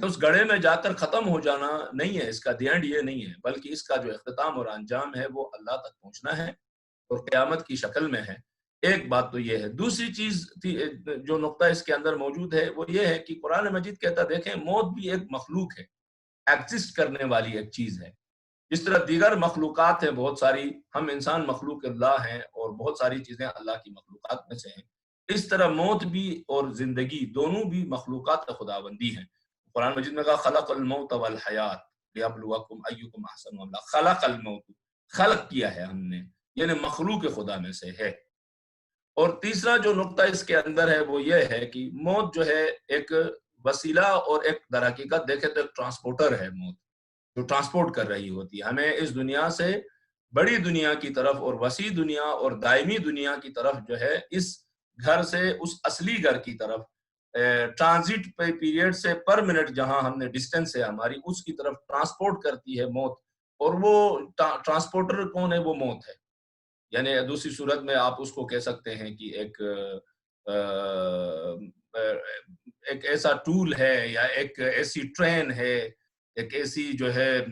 تو اس گڑھے میں جا کر ختم ہو جانا نہیں ہے، اس کا دی اینڈ یہ نہیں ہے، بلکہ اس کا جو اختتام اور انجام ہے وہ اللہ تک پہنچنا ہے اور قیامت کی شکل میں ہے۔ ایک بات تو یہ ہے۔ دوسری چیز جو نقطہ اس کے اندر موجود ہے وہ یہ ہے کہ قرآن مجید کہتا دیکھیں موت بھی ایک مخلوق ہے، ایگزسٹ کرنے والی ایک چیز ہے۔ جس طرح دیگر مخلوقات ہیں بہت ساری، ہم انسان مخلوق اللہ ہیں اور بہت ساری چیزیں اللہ کی مخلوقات میں سے ہیں، اس طرح موت بھی اور زندگی دونوں بھی مخلوقات خداوندی ہیں۔ قرآن مجید میں کہا خلق الموت والحیات لیبلوکم ایکم احسن عملا، خلق الموت، خلق کیا ہے ہم نے، یعنی مخلوق خدا میں سے ہے۔ اور تیسرا جو نقطہ اس کے اندر ہے وہ یہ ہے کہ موت جو ہے ایک وسیلہ اور ایک در حقیقت دیکھے تو ایک ٹرانسپورٹر ہے موت، جو ٹرانسپورٹ کر رہی ہوتی ہے ہمیں اس دنیا سے بڑی دنیا کی طرف اور وسیع دنیا اور دائمی دنیا کی طرف، جو ہے اس گھر سے اس اصلی گھر کی طرف، ٹرانزٹ پیریڈ سے پر منٹ جہاں ہم نے ڈسٹینس ہے ہماری، اس کی طرف ٹرانسپورٹ کرتی ہے موت۔ اور وہ ٹرانسپورٹر کون ہے؟ وہ موت ہے۔ یعنی دوسری صورت میں آپ اس کو کہہ سکتے ہیں کہ ایک ایسا ٹول ہے یا ایک ایسی ٹرین ہے، ایک ایسی جو ہے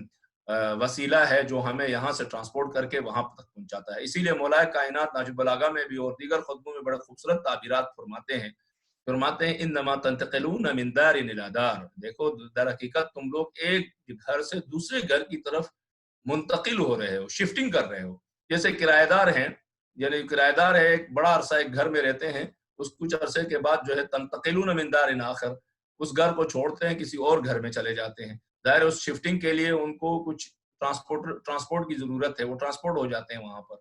وسیلہ ہے جو ہمیں یہاں سے ٹرانسپورٹ کر کے وہاں تک پہنچاتا ہے۔ اسی لیے مولا کائنات نہج البلاغہ میں بھی اور دیگر خطبوں میں بڑے خوبصورت تعبیرات فرماتے ہیں انما تنتقلون من دار الى دار، دیکھو در حقیقت تم لوگ ایک گھر سے دوسرے گھر کی طرف منتقل ہو رہے ہو، شفٹنگ کر رہے ہو۔ جیسے کرایہ دار ہیں، یعنی کرایہ دار ہے، ایک بڑا عرصہ ایک گھر میں رہتے ہیں، اس کچھ عرصے کے بعد جو ہے تنتقلون من دار آخر، اس گھر کو چھوڑتے ہیں، کسی اور گھر میں چلے جاتے ہیں۔ ظاہر اس شفٹنگ کے لیے ان کو کچھ ٹرانسپورٹ کی ضرورت ہے، وہ ٹرانسپورٹ ہو جاتے ہیں وہاں پر،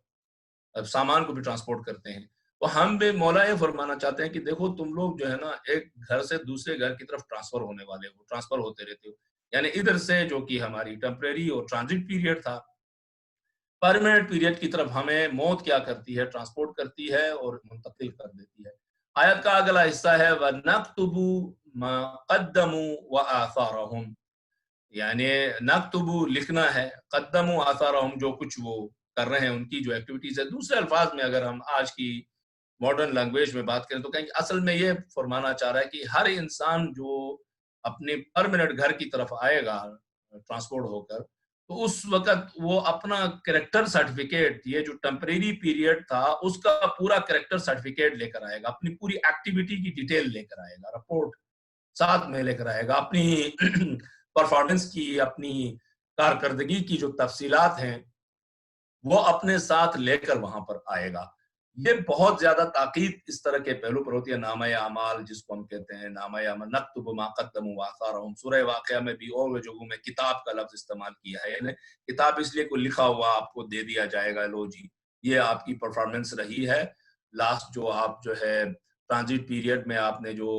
اب سامان کو بھی ٹرانسپورٹ کرتے ہیں۔ تو ہم بھی مولا یہ فرمانا چاہتے ہیں کہ دیکھو تم لوگ جو ہے نا ایک گھر سے دوسرے گھر کی طرف ٹرانسفر ہونے والے ہو، ٹرانسفر ہوتے رہتے ہو، یعنی ادھر سے جو کہ ہماری ٹیمپریری اور ٹرانزٹ پیریڈ تھا، پرماننٹ پیریڈ کی طرف ہمیں موت کیا کرتی ہے؟ ٹرانسپورٹ کرتی ہے اور منتقل کر دیتی ہے۔ آیت کا اگلا حصہ ہے وَنَكْتُبُ مَا قَدَّمُوا وَآثَارَهُمْ، یعنی نَكْتُبُ لکھنا ہے، قَدَّمُوا آثَارَهُمْ جو کچھ وہ کر رہے ہیں ان کی جو ایکٹیویٹیز ہے۔ دوسرے الفاظ میں اگر ہم آج کی ماڈرن لینگویج میں بات کریں تو کہیں کہ اصل میں یہ فرمانا چاہ رہا ہے کہ ہر انسان جو اپنے پرماننٹ گھر کی طرف آئے گا ٹرانسپورٹ ہو کر، تو اس وقت وہ اپنا کریکٹر سرٹیفکیٹ، یہ جو ٹیمپریری پیریڈ تھا اس کا پورا کریکٹر سرٹیفکیٹ لے کر آئے گا، اپنی پوری ایکٹیویٹی کی ڈیٹیل لے کر آئے گا، رپورٹ ساتھ میں لے کر آئے گا، اپنی پرفارمنس کی، اپنی کارکردگی کی جو تفصیلات ہیں وہ اپنے ساتھ لے کر وہاں پر آئے گا۔ یہ بہت زیادہ تاکید اس طرح کے پہلو پر ہوتی ہے۔ نامہ اعمال جس کو ہم کہتے ہیں، نامہ اعمال نکتب ما قدموا وآثارهم، سورہ واقعہ میں بھی اور جگہوں میں کتاب کا لفظ استعمال کیا ہے، یعنی کتاب اس لیے کوئی لکھا ہوا آپ کو دے دیا جائے گا، لو جی یہ آپ کی پرفارمنس رہی ہے، لاسٹ جو آپ جو ہے ٹرانزٹ پیریڈ میں آپ نے جو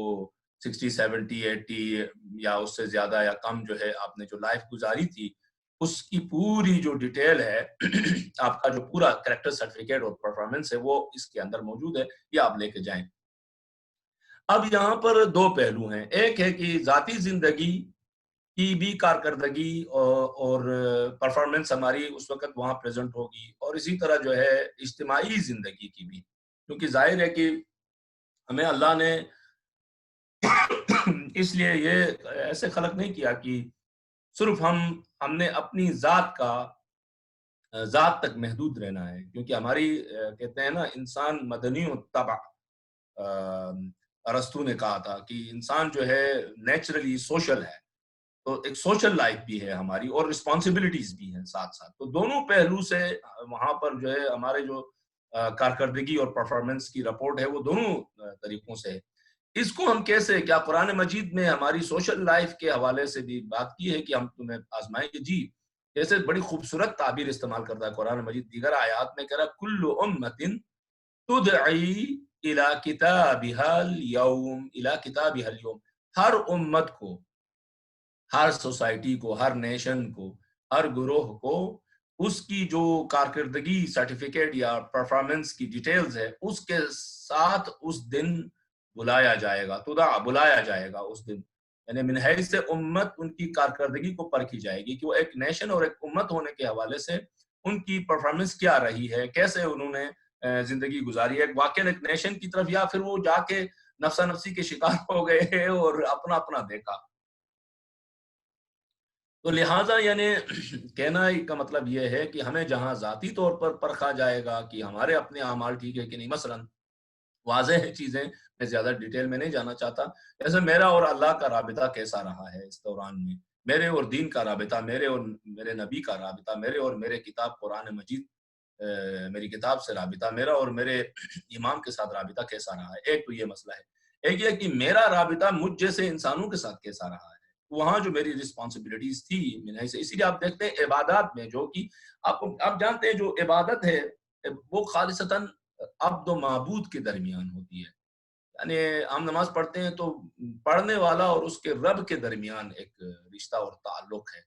60 70 80 یا اس سے زیادہ یا کم جو ہے آپ نے جو لائف گزاری تھی، اس کی پوری جو ڈیٹیل ہے آپ کا جو پورا کریکٹر سرٹیفکیٹ اور پرفارمنس ہے وہ اس کے اندر موجود ہے، یہ آپ لے کے جائیں۔ اب یہاں پر دو پہلو ہیں، ایک ہے کہ ذاتی زندگی کی بھی کارکردگی اور پرفارمنس ہماری اس وقت وہاں پریزنٹ ہوگی، اور اسی طرح جو ہے اجتماعی زندگی کی بھی، کیونکہ ظاہر ہے کہ ہمیں اللہ نے اس لیے یہ ایسے خلق نہیں کیا کہ صرف ہم نے اپنی ذات تک محدود رہنا ہے، کیونکہ ہماری کہتے ہیں نا انسان مدنی الطبع، ارسطو نے کہا تھا کہ انسان جو ہے نیچرلی سوشل ہے، تو ایک سوشل لائف بھی ہے ہماری اور رسپانسبلٹیز بھی ہیں ساتھ ساتھ، تو دونوں پہلو سے وہاں پر جو ہے ہمارے جو کارکردگی اور پرفارمنس کی رپورٹ ہے وہ دونوں طریقوں سے ہے۔ اس کو ہم کیسے، کیا قرآن مجید میں ہماری سوشل لائف کے حوالے سے بھی بات کی ہے کہ ہم تمہیں آزمائیں گے؟ جی، جیسے بڑی خوبصورت تعبیر استعمال کرتا ہے قرآن مجید دیگر آیات میں، کہہ رہا کل امت تدعی الی کتابها اليوم، ہر امت کو، ہر سوسائٹی کو، ہر نیشن کو، ہر گروہ کو اس کی جو کارکردگی سرٹیفکیٹ یا پرفارمنس کی ڈیٹیلز ہے اس کے ساتھ اس دن بلایا جائے گا، تدعا بلایا جائے گا اس دن، یعنی من حیث امت ان کی کارکردگی کو پرکھی جائے گی کہ وہ ایک نیشن اور ایک امت ہونے کے حوالے سے ان کی پرفارمنس کیا رہی ہے، کیسے انہوں نے زندگی گزاری ہے، واقعی ایک نیشن کی طرف، یا پھر وہ جا کے نفسا نفسی کے شکار ہو گئے اور اپنا اپنا دیکھا۔ تو لہٰذا یعنی کہنا کا مطلب یہ ہے کہ ہمیں جہاں ذاتی طور پر پرکھا جائے گا کہ ہمارے اپنے اعمال ٹھیک ہے کہ نہیں، مثلا واضح ہے چیزیں، میں زیادہ ڈیٹیل میں نہیں جانا چاہتا، جیسے میرا اور اللہ کا رابطہ کیسا رہا ہے اس دوران میں، میرے اور دین کا رابطہ، میرے اور میرے نبی کا رابطہ، میرے اور میرے کتاب قرآن مجید، میری کتاب سے رابطہ، میرا اور میرے امام کے ساتھ رابطہ کیسا رہا ہے، ایک تو یہ مسئلہ ہے۔ ایک یہ کہ میرا رابطہ مجھ جیسے انسانوں کے ساتھ کیسا رہا ہے، وہاں جو میری رسپانسبلٹیز تھی، اسی لیے آپ دیکھتے ہیں عبادات میں جو کہ آپ جانتے ہیں جو عبادت ہے وہ خالصتاً عبد و معبود کے درمیان ہوتی ہے، یعنی ہم نماز پڑھتے ہیں تو پڑھنے والا اور اس کے رب کے درمیان ایک رشتہ اور تعلق ہے،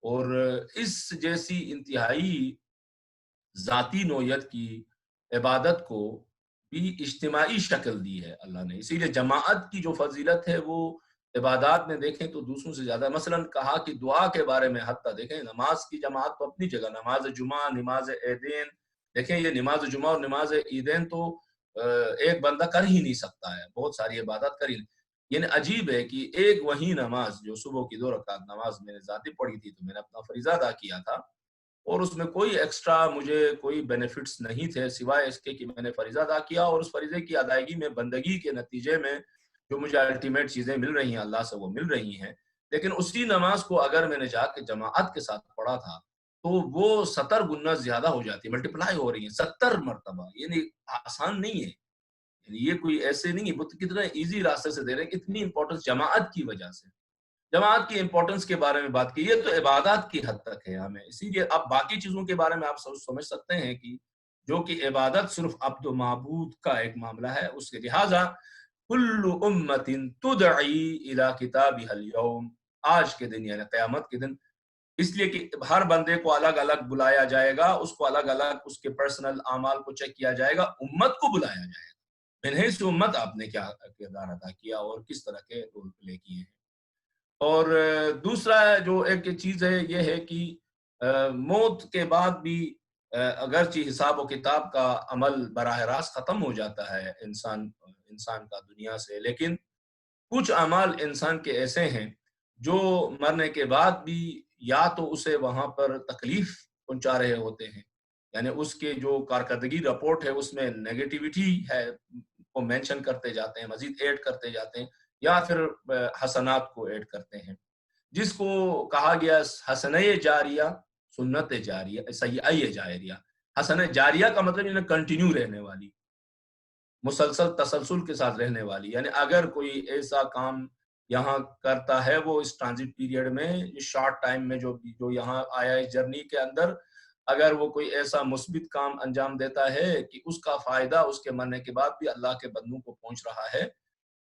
اور اس جیسی انتہائی ذاتی نوعیت کی عبادت کو بھی اجتماعی شکل دی ہے اللہ نے، اسی لیے جماعت کی جو فضیلت ہے وہ عبادات میں دیکھیں تو دوسروں سے زیادہ، مثلا کہا کہ دعا کے بارے میں حتیٰ دیکھیں نماز کی جماعت تو اپنی جگہ، نماز جمعہ، نماز عیدین، دیکھیں یہ نماز جمعہ اور نماز عیدین تو ایک بندہ کر ہی نہیں سکتا ہے، بہت ساری عبادات کر ہی نہیں، یعنی عجیب ہے کہ ایک وہی نماز جو صبح کی 2 رکعت نماز میں نے ذاتی پڑھی تھی تو میں نے اپنا فریضہ ادا کیا تھا، اور اس میں کوئی ایکسٹرا مجھے کوئی بینیفٹس نہیں تھے سوائے اس کے کہ میں نے فریضہ ادا کیا، اور اس فریضے کی ادائیگی میں بندگی کے نتیجے میں جو مجھے الٹیمیٹ چیزیں مل رہی ہیں اللہ سے وہ مل رہی ہیں، لیکن اسی نماز کو اگر میں نے جا کے جماعت کے ساتھ پڑھا تھا تو وہ 70 گنا زیادہ ہو جاتی، ملٹیپلائی ہو رہی ہیں 70 مرتبہ، یعنی آسان نہیں ہے، یعنی یہ کوئی ایسے نہیں ہے، کتنا ایزی راستے سے دے رہے ہیں، اتنی امپورٹنس جماعت کی وجہ سے، جماعت کی امپورٹنس کے بارے میں بات کی، یہ تو عبادات کی حد تک ہے ہمیں، اسی لیے اب باقی چیزوں کے بارے میں آپ سمجھ سکتے ہیں کہ جو کہ عبادت صرف عبد و معبود کا ایک معاملہ ہے، اس کے لہٰذا کل امت تدعی الی کتابها اليوم، آج کے دن یعنی قیامت کے دن، اس لیے کہ ہر بندے کو الگ الگ بلایا جائے گا، اس کو الگ الگ اس کے پرسنل اعمال کو چیک کیا جائے گا، امت کو بلایا جائے گا، من حیث امت آپ نے کیا کردار ادا کیا اور کس طرح کے رول پلے کیے ہیں۔ اور دوسرا جو ایک چیز ہے یہ ہے کہ موت کے بعد بھی اگرچہ حساب و کتاب کا عمل براہ راست ختم ہو جاتا ہے انسان کا دنیا سے، لیکن کچھ اعمال انسان کے ایسے ہیں جو مرنے کے بعد بھی یا تو اسے وہاں پر تکلیف پہنچا رہے ہوتے ہیں، یعنی اس کے جو کارکردگی رپورٹ ہے اس میں نیگیٹیوٹی ہے کو مینشن کرتے جاتے ہیں، مزید ایڈ کرتے جاتے ہیں، یا پھر حسنات کو ایڈ کرتے ہیں، جس کو کہا گیا حسنہ جاریہ، سنت جاریہ، سیئہ جاریہ۔ حسنہ جاریہ کا مطلب یعنی کنٹینیو رہنے والی، مسلسل تسلسل کے ساتھ رہنے والی، یعنی اگر کوئی ایسا کام یہاں کرتا ہے وہ اس ٹرانزٹ پیریڈ میں، اس شارٹ ٹائم میں جو یہاں آیا ہے جرنی کے اندر، اگر وہ کوئی ایسا مثبت کام انجام دیتا ہے کہ اس کا فائدہ اس کے مرنے کے بعد بھی اللہ کے بندوں کو پہنچ رہا ہے،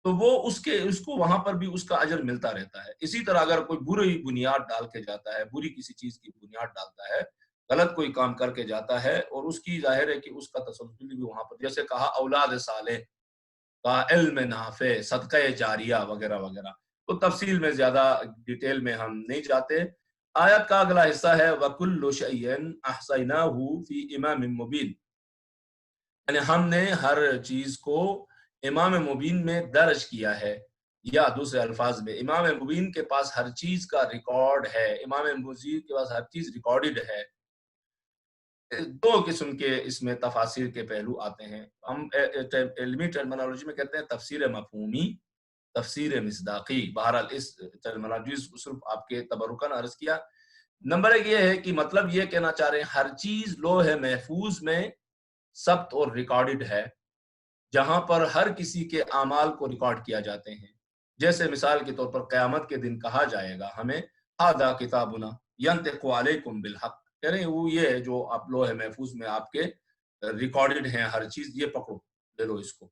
تو وہ اس کو وہاں پر بھی اس کا اجر ملتا رہتا ہے۔ اسی طرح اگر کوئی بری بنیاد ڈال کے جاتا ہے، بری کسی چیز کی بنیاد ڈالتا ہے، غلط کوئی کام کر کے جاتا ہے، اور اس کی ظاہر ہے کہ اس کا تسلسل بھی وہاں پر، جیسے کہا اولاد صالح کا، علم نافع، صدقہ جاریہ وغیرہ وغیرہ، تو تفصیل میں زیادہ ڈیٹیل میں ہم نہیں جاتے۔ آیت کا اگلا حصہ ہے وَكُلُّ شَيْءٍ أَحْصَيْنَاهُ فِي إِمَامٍ مُبِينٍ، یعنی ہم نے ہر چیز کو امام مبین میں درج کیا ہے، یا دوسرے الفاظ میں امام مبین کے پاس ہر چیز کا ریکارڈ ہے، امام مبین کے پاس ہر چیز ریکارڈڈ ہے۔ دو قسم کے اس میں تفاسیر کے پہلو آتے ہیں، ہم علمی ٹرمنالوجی میں کہتے ہیں تفسیر مفہومی، تفسیر مصداقی، بہرحال اس ٹرمنالوجی کو صرف آپ کے تبرکاً عرض کیا۔ نمبر ایک یہ ہے کہ مطلب یہ کہنا چاہ رہے ہیں ہر چیز لوح محفوظ میں ثبت اور ریکارڈڈ ہے، جہاں پر ہر کسی کے اعمال کو ریکارڈ کیا جاتے ہیں، جیسے مثال کے طور پر قیامت کے دن کہا جائے گا ہمیں ھذا کتابنا ینطق علیکم بالحق، کہہ رہے ہیں وہ یہ ہے جو آپ لوح محفوظ میں آپ کے ریکارڈڈ ہیں ہر چیز، یہ پکڑو، لے لو اس کو،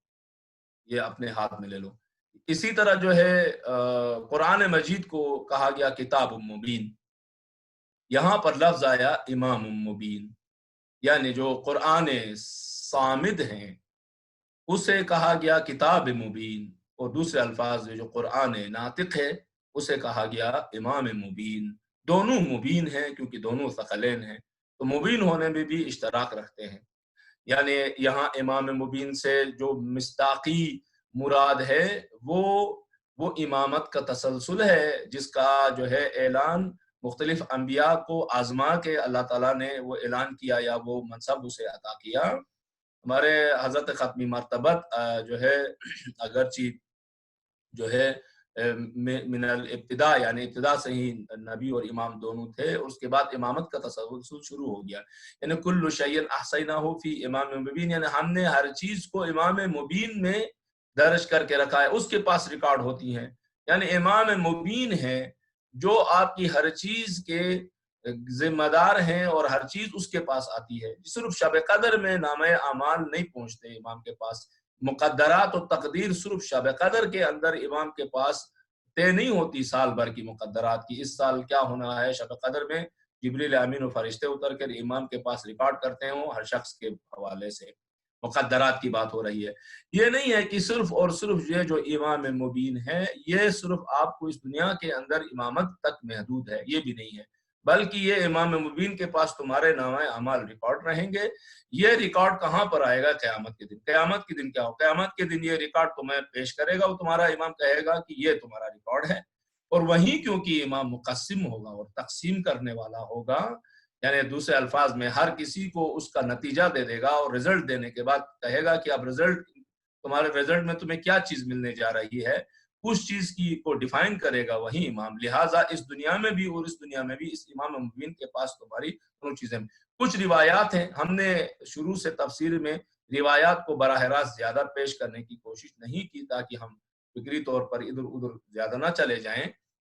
یہ اپنے ہاتھ میں لے لو۔ اسی طرح جو ہے قرآن مجید کو کہا گیا کتاب مبین، یہاں پر لفظ آیا امام مبین، یعنی جو قرآن صامد ہیں اسے کہا گیا کتاب مبین، اور دوسرے الفاظ جو قرآن ناطق ہے اسے کہا گیا امام مبین، دونوں مبین ہیں کیونکہ دونوں ثقلین ہیں، تو مبین ہونے میں بھی اشتراک رکھتے ہیں، یعنی یہاں امام مبین سے جو مصداقی مراد ہے وہ امامت کا تسلسل ہے، جس کا جو ہے اعلان مختلف انبیاء کو آزما کے اللہ تعالیٰ نے وہ اعلان کیا یا وہ منصب اسے عطا کیا۔ ہمارے حضرت ختمی مرتبت جو ہے اگرچہ جو ہے من الابتداء یعنی ابتدا سے ہی نبی اور امام دونوں تھے، اور اس کے بعد امامت کا تسلسل شروع ہو گیا، یعنی کل شیء احصیناہ فی امام مبین، یعنی ہم نے ہر چیز کو امام مبین میں درج کر کے رکھا ہے، اس کے پاس ریکارڈ ہوتی ہیں، یعنی امام مبین ہے جو آپ کی ہر چیز کے ذمہ دار ہیں اور ہر چیز اس کے پاس آتی ہے۔ صرف شب قدر میں نامہ اعمال نہیں پہنچتے امام کے پاس، مقدرات و تقدیر صرف شب قدر کے اندر امام کے پاس طے نہیں ہوتی، سال بھر کی مقدرات کی، اس سال کیا ہونا ہے شب قدر میں جبریل امین و فرشتے اتر کر امام کے پاس ریکارڈ کرتے ہوں ہر شخص کے حوالے سے، مقدرات کی بات ہو رہی ہے۔ یہ نہیں ہے کہ صرف اور صرف یہ جو امام مبین ہے یہ صرف آپ کو اس دنیا کے اندر امامت تک محدود ہے، یہ بھی نہیں ہے، بلکہ یہ امام مبین کے پاس تمہارے نامہ اعمال ریکارڈ رہیں گے۔ یہ ریکارڈ کہاں پر آئے گا؟ قیامت کے دن۔ قیامت کے دن کیا ہو؟ قیامت کے دن یہ ریکارڈ تمہیں پیش کرے گا، وہ تمہارا امام کہے گا کہ یہ تمہارا ریکارڈ ہے، اور وہیں کیونکہ امام مقسم ہوگا اور تقسیم کرنے والا ہوگا، یعنی دوسرے الفاظ میں ہر کسی کو اس کا نتیجہ دے دے گا، اور رزلٹ دینے کے بعد کہے گا کہ اب رزلٹ، تمہارے رزلٹ میں تمہیں کیا چیز ملنے جا رہی ہے، اس چیز کی کو ڈیفائن کرے گا وہی امام۔ لہٰذا اس دنیا میں بھی اور اس دنیا میں بھی اس امام مبین کے پاس تمہاری دونوں چیزیں۔ کچھ روایات ہیں، ہم نے شروع سے تفسیر میں روایات کو براہ راست زیادہ پیش کرنے کی کوشش نہیں کی تاکہ ہم فکری طور پر ادھر ادھر زیادہ نہ چلے جائیں،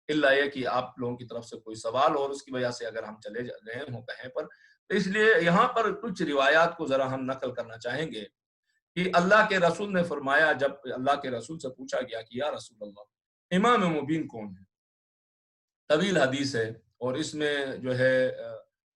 الا یہ کہ آپ لوگوں کی طرف سے کوئی سوال اور اس کی وجہ سے اگر ہم چلے گئے ہوں کہیں پر، تو اس لیے یہاں پر کچھ روایات کو ذرا ہم نقل کرنا چاہیں گے کہ اللہ کے رسول نے فرمایا، جب اللہ کے رسول سے پوچھا گیا کہ یا رسول اللہ امام مبین کون ہے؟ طویل حدیث ہے، اور اس میں جو ہے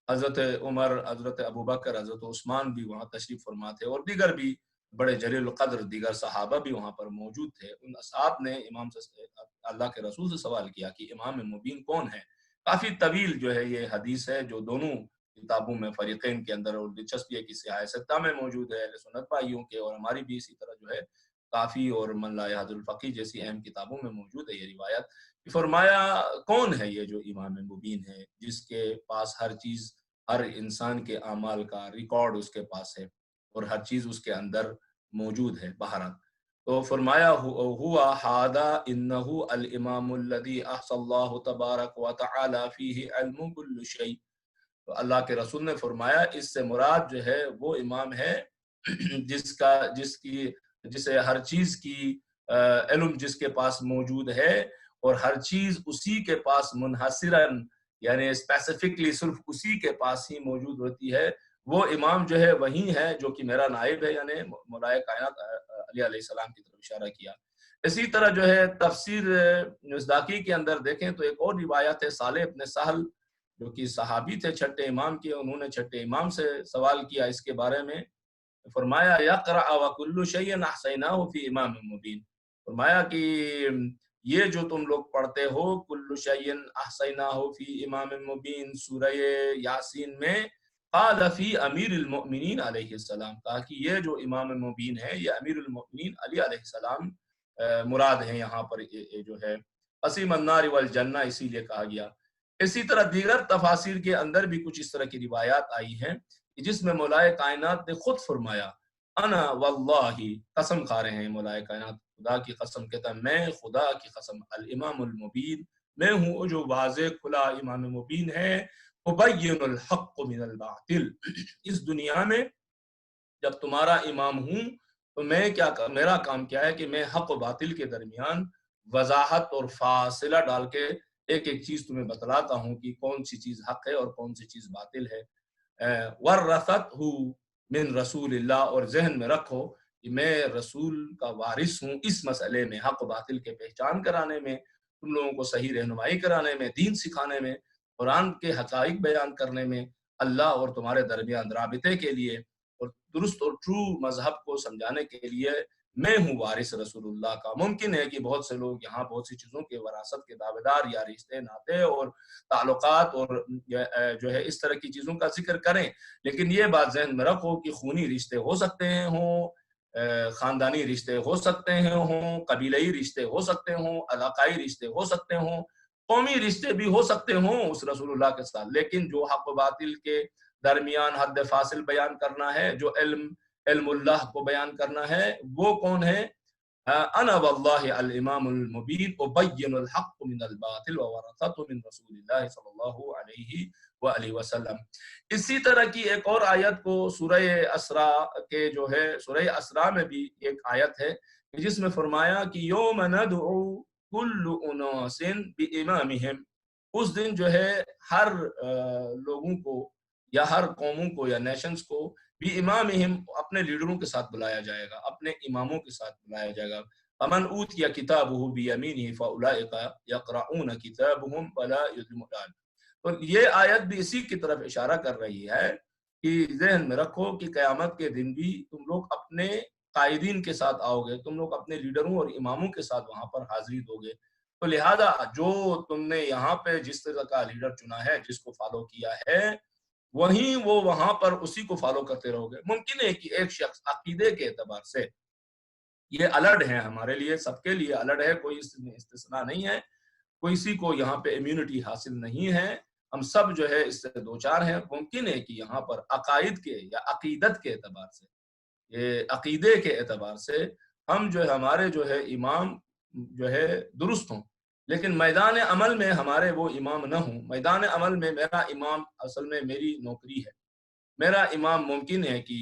حضرت عمر، حضرت ابوبکر، حضرت عثمان بھی وہاں تشریف فرما تھے، اور دیگر بھی بڑے جلیل القدر دیگر صحابہ بھی وہاں پر موجود تھے۔ ان اصحاب نے امام سے، اللہ کے رسول سے سوال کیا کہ امام مبین کون ہے؟ کافی طویل جو ہے یہ حدیث ہے، جو دونوں کتابوں میں فریقین کے اندر، اور دلچسپی ہے کہ سیاہ ستہ میں موجود ہے، اہل سنت بھائیوں کے اور ہماری بھی اسی طرح جو ہے کافی اور من لا یحض الفقیہ جیسی اہم کتابوں میں موجود ہے یہ روایت۔ فرمایا کون ہے یہ جو امام مبین ہے جس کے پاس ہر چیز، ہر انسان کے اعمال کا ریکارڈ اس کے پاس ہے اور ہر چیز اس کے اندر موجود ہے بہرحال؟ تو فرمایا ہوا ہذا انہ الامام الذی احصى اللہ تبارک وتعالی فیہ علم کل شیء۔ تو اللہ کے رسول نے فرمایا اس سے مراد جو ہے وہ امام ہے جسے ہر چیز کی علم جس کے پاس موجود ہے، اور ہر چیز اسی کے پاس منحصراً یعنی اسپیسیفکلی صرف اسی کے پاس ہی موجود ہوتی ہے، وہ امام جو ہے وہی ہے جو کہ میرا نائب ہے، یعنی مولائے کائنات علی علیہ السلام کی طرف اشارہ کیا۔ اسی طرح جو ہے تفسیر مصداقی کے اندر دیکھیں تو ایک اور روایت ہے، صالح ابن سہل جو کہ صحابی تھے چھٹے امام کے، انہوں نے چھٹے امام سے سوال کیا اس کے بارے میں، فرمایا یقرأ وکل شیء احصیناہ فی امام مبین، فرمایا کہ یہ جو تم لوگ پڑھتے ہو کل شیء احصیناہ فی امام مبین سورہ یاسین میں، قال فی امیر المؤمنین علیہ السلام، کہا کہ یہ جو امام مبین ہے یہ امیر المؤمنین علی علیہ السلام مراد ہیں یہاں پر جو ہے، قسیم النار والجنہ اسی لیے کہا گیا۔ اسی طرح دیگر تفاسیر کے اندر بھی کچھ اس طرح کی روایات آئی ہیں جس میں مولائے کائنات نے خود فرمایا انا واللہ، قسم کھا رہے ہیں مولائے کائنات، خدا کی قسم کہتا ہے میں خدا کی قسم، الامام المبین، میں ہوں جو واضح کھلا امام مبین ہے، ابین الحق من الباطل، اس دنیا میں جب تمہارا امام ہوں تو میرا کام کیا ہے کہ میں حق و باطل کے درمیان وضاحت اور فاصلہ ڈال کے ایک ایک چیز تمہیں بتلاتا ہوں کہ کون سی چیز حق ہے اور کون سی چیز باطل ہے۔ ورثتہ من رسول اللہ، اور ذہن میں رکھو کہ میں رسول کا وارث ہوں اس مسئلے میں، حق و باطل کے پہچان کرانے میں، تم لوگوں کو صحیح رہنمائی کرانے میں، دین سکھانے میں، قرآن کے حقائق بیان کرنے میں، اللہ اور تمہارے درمیان رابطے کے لیے اور درست اور ٹرو مذہب کو سمجھانے کے لیے میں ہوں وارث رسول اللہ کا۔ ممکن ہے کہ بہت سے لوگ یہاں بہت سی چیزوں کے وراثت کے دعوے دار یا رشتے ناطے اور تعلقات اور جو ہے اس طرح کی چیزوں کا ذکر کریں، لیکن یہ بات ذہن میں رکھو کہ خونی رشتے ہو سکتے ہیں ہوں، خاندانی رشتے ہو سکتے ہیں ہوں، قبیلئی رشتے ہو سکتے ہوں، علاقائی رشتے ہو سکتے ہوں، قومی رشتے بھی ہو سکتے ہوں اس رسول اللہ کے ساتھ، لیکن جو حق و باطل کے درمیان حد فاصل بیان کرنا ہے، جو علم اللہ کو بیان کرنا ہے، وہ کون ہے؟ انا واللہ الامام المبین ابین الحق من الباطل وورثت من رسول اللہ صلی اللہ علیہ وآلہ وسلم۔ اسی طرح کی ایک اور آیت کو سورہ اسراء کے جو ہے سورہ اسراء میں بھی ایک آیت ہے جس میں فرمایا کہ یوم ندعو کل اناس بامامہم، اس دن جو ہے ہر لوگوں کو یا ہر قوموں کو یا نیشنز کو بھی امامہم اپنے لیڈروں کے ساتھ بلایا جائے گا، اپنے اماموں کے ساتھ بلایا جائے گا۔ فمن اوتی کتابہ بیمینہ فاولئک یقرؤون کتابہم ولا یظلمون۔ تو یہ آیت بھی اسی کی طرف اشارہ کر رہی ہے کہ ذہن میں رکھو کہ قیامت کے دن بھی تم لوگ اپنے قائدین کے ساتھ آؤ گے، تم لوگ اپنے لیڈروں اور اماموں کے ساتھ وہاں پر حاضری دو گے۔ تو لہذا جو تم نے یہاں پہ جس طرح کا لیڈر چنا ہے، جس کو فالو کیا ہے، وہیں وہ وہاں پر اسی کو فالو کرتے رہو گے۔ ممکن ہے کہ ایک شخص عقیدے کے اعتبار سے یہ الرٹ ہے، ہمارے لیے سب کے لیے الرٹ ہے، کوئی اس میں استثناء نہیں ہے، کوئی کسی کو یہاں پہ امیونٹی حاصل نہیں ہے، ہم سب جو ہے اس سے دوچار ہیں۔ ممکن ہے کہ یہاں پر عقائد کے یا عقیدت کے اعتبار سے، یہ عقیدے کے اعتبار سے ہم جو ہے ہمارے جو ہے امام جو ہے درست ہوں، لیکن میدان عمل میں ہمارے وہ امام نہ ہوں۔ میدان عمل میں میرا امام اصل میں میری نوکری ہے، میرا امام ممکن ہے کہ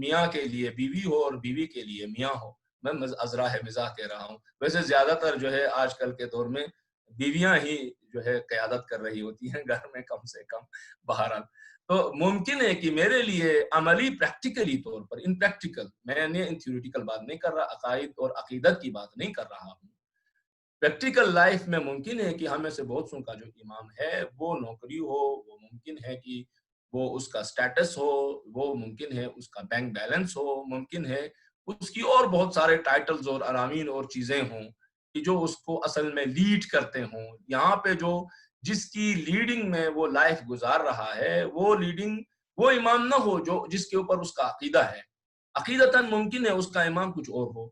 میاں کے لیے بیوی ہو اور بیوی کے لیے میاں ہو۔ میں ازراہ مزاح کہہ رہا ہوں، ویسے زیادہ تر جو ہے آج کل کے دور میں بیویاں ہی جو ہے قیادت کر رہی ہوتی ہیں گھر میں، کم سے کم بہرحال۔ تو ممکن ہے کہ میرے لیے عملی پریکٹیکلی طور پر، ان پریکٹیکل، میں نے ان تھیوریٹیکل بات نہیں کر رہا، عقائد اور عقیدت کی بات نہیں کر رہا ہوں، پریکٹیکل لائف میں ممکن ہے کہ ہم میں سے بہت سو کا جو امام ہے وہ نوکری ہو، وہ ممکن ہے کہ وہ اس کا سٹیٹس ہو، وہ ممکن ہے اس کا بینک بیلنس ہو، ممکن ہے اس کی اور بہت سارے ٹائٹلز اور عناوین اور چیزیں ہوں کہ جو اس کو اصل میں لیڈ کرتے ہوں۔ یہاں پہ جو جس کی لیڈنگ میں وہ لائف گزار رہا ہے، وہ لیڈنگ وہ امام نہ ہو جو جس کے اوپر اس کا عقیدہ ہے۔ عقیدتاً ممکن ہے اس کا امام کچھ اور ہو،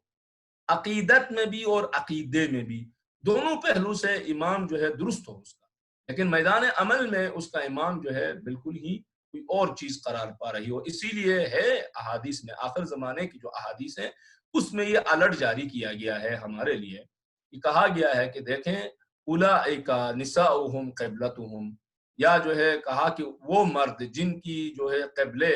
عقیدت میں بھی اور عقیدے میں بھی، دونوں پہلو سے امام جو ہے درست ہو اس کا، لیکن میدان عمل میں اس کا امام جو ہے بالکل ہی کوئی اور چیز قرار پا رہی ہو۔ اسی لیے ہے احادیث میں، آخر زمانے کی جو احادیث ہیں اس میں یہ الرٹ جاری کیا گیا ہے ہمارے لیے، یہ کہا گیا ہے کہ دیکھیں اولئک نساؤہم قبلتہم، یا جو ہے کہا کہ وہ مرد جن کی جو ہے قبلے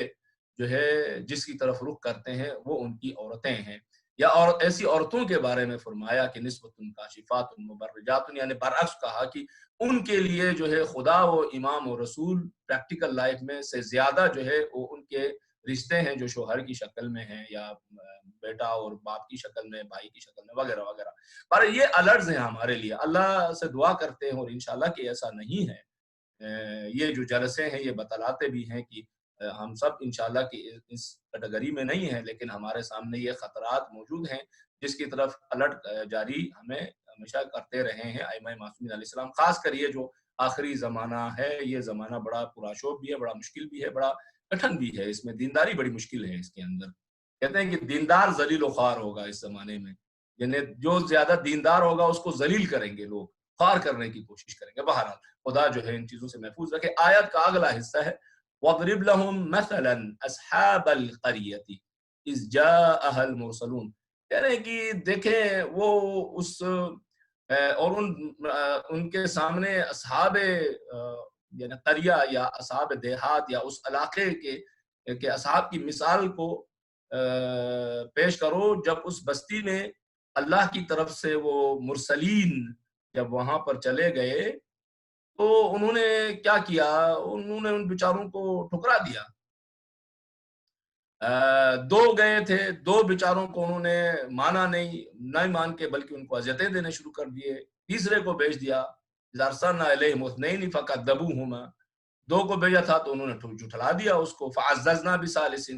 جو ہے جس کی طرف رخ کرتے ہیں وہ ان کی عورتیں ہیں، یا اور ایسی عورتوں کے بارے میں فرمایا کہ نسبۃ کاشفات مبرجات، یعنی برعکس کہا کہ ان کے لیے جو ہے خدا و امام و رسول پریکٹیکل لائف میں سے زیادہ جو ہے وہ ان کے رشتے ہیں جو شوہر کی شکل میں ہیں یا بیٹا اور باپ کی شکل میں، بھائی کی شکل میں، وغیرہ وغیرہ۔ پر یہ الرٹز ہیں ہمارے لیے، اللہ سے دعا کرتے ہیں اور انشاءاللہ کہ ایسا نہیں ہے۔ یہ جو جلسے ہیں یہ بتلاتے بھی ہیں کہ ہم سب انشاءاللہ کہ اس کیٹیگری میں نہیں ہیں، لیکن ہمارے سامنے یہ خطرات موجود ہیں جس کی طرف الرٹ جاری ہمیں ہمیشہ کرتے رہے ہیں ائمہ معصومین علیہ السلام۔ خاص کر یہ جو آخری زمانہ ہے، یہ زمانہ بڑا پراشوب بھی ہے، بڑا مشکل بھی ہے، بڑا کٹھن بھی ہے، اس میں دینداری بڑی مشکل ہے اس کے اندر۔ کہتے ہیں کہ دیندار ذلیل و خوار ہوگا اس زمانے میں، یعنی جو زیادہ دیندار ہوگا اس کو ذلیل کریں گے لوگ، خوار کرنے کی کوشش کریں گے۔ بہرحال خدا جو ہے ان چیزوں سے محفوظ رکھے۔ آیت کا اگلا حصہ ہے وَاضْرِبْ لَهُمْ مَثَلًا أَصْحَابَ الْقَرْيَةِ إِذْ جَاءَهَا الْمُرْسَلُونَ، کہہ رہے ہیں کہ دیکھیں وہ اس اور ان کے سامنے اصحاب یعنی قریہ یا اصحاب دیہات یا اس علاقے کے اصحاب کی مثال کو پیش کرو جب اس بستی میں اللہ کی طرف سے وہ مرسلین جب وہاں پر چلے گئے تو انہوں نے کیا کیا، انہوں نے ان بیچاروں کو ٹھکرا دیا۔ دو گئے تھے، دو بیچاروں کو انہوں نے مانا نہیں مان کے بلکہ ان کو اذیتیں دینے شروع کر دیے۔ تیسرے کو بھیج دیا، ارسلنا الیہم اثنین فکذبوہما، دو کو بھیجا تھا تو انہوں نے جھٹلا دیا اس کو۔ فعززنا بثالث،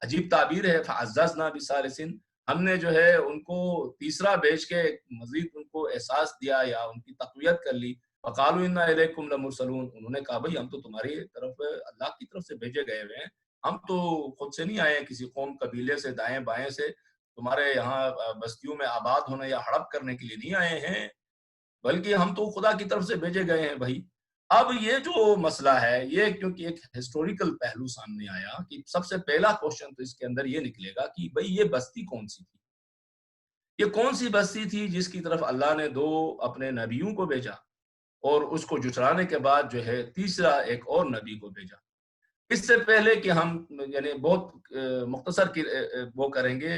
عجیب تعبیر ہے، فعززنا بثالث، ہم نے جو ہے ان کو تیسرا بھیج کے مزید ان کو احساس دیا یا ان کی تقویت کر لی۔ وقالوا انا الیکم لمرسلون، انہوں نے کہا بھئی ہم تو تمہاری طرف اللہ کی طرف سے بھیجے گئے ہوئے ہیں، ہم تو خود سے نہیں آئے ہیں، کسی قوم قبیلے سے دائیں بائیں سے تمہارے یہاں بستیوں میں آباد ہونے یا ہڑپ کرنے کے لیے نہیں آئے ہیں۔ بلکہ ہم تو خدا کی طرف سے بھیجے گئے ہیں بھائی۔ اب یہ جو مسئلہ ہے، یہ کیونکہ ایک ہسٹوریکل پہلو سامنے آیا کہ سب سے پہلا کوشچن تو اس کے اندر یہ نکلے گا کہ بھائی یہ بستی کون سی تھی؟ یہ کون سی بستی تھی جس کی طرف اللہ نے 2 اپنے نبیوں کو بھیجا اور اس کو جھٹلانے کے بعد جو ہے تیسرا ایک اور نبی کو بھیجا؟ اس سے پہلے کہ ہم یعنی بہت مختصر کی وہ کریں گے،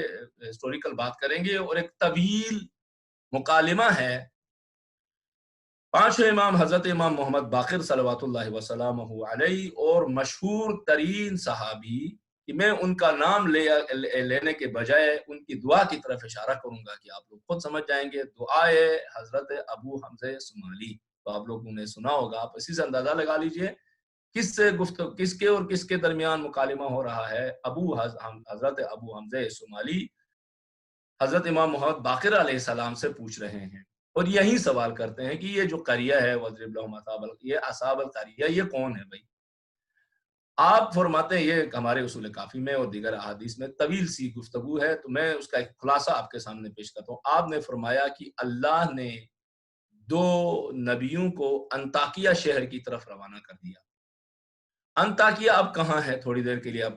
ہسٹوریکل بات کریں گے، اور ایک طویل مکالمہ ہے 5 امام حضرت امام محمد باقر صلوات اللہ وسلامہ علیہ اور مشہور ترین صحابی، کہ میں ان کا نام لینے کے بجائے ان کی دعا کی طرف اشارہ کروں گا کہ آپ لوگ خود سمجھ جائیں گے۔ دعائے حضرت ابو حمزہ سمالی، تو آپ لوگوں نے سنا ہوگا، آپ اسی سے اندازہ لگا لیجئے کس سے گفتگو، کس کے اور کس کے درمیان مکالمہ ہو رہا ہے۔ حضرت ابو حمزہ سمالی حضرت امام محمد باقر علیہ السلام سے پوچھ رہے ہیں اور یہی سوال کرتے ہیں کہ یہ جو قریہ ہے وضرب لہم یہ اصحاب القریہ، یہ کون ہے بھائی؟ آپ فرماتے ہیں یہ ہمارے اصول کافی میں اور دیگر احادیث میں طویل سی گفتگو ہے، تو میں اس کا ایک خلاصہ آپ کے سامنے پیش کرتا ہوں۔ آپ نے فرمایا کہ اللہ نے 2 نبیوں کو انطاکیہ شہر کی طرف روانہ کر دیا۔ انطاکیہ اب کہاں ہے؟ تھوڑی دیر کے لیے اب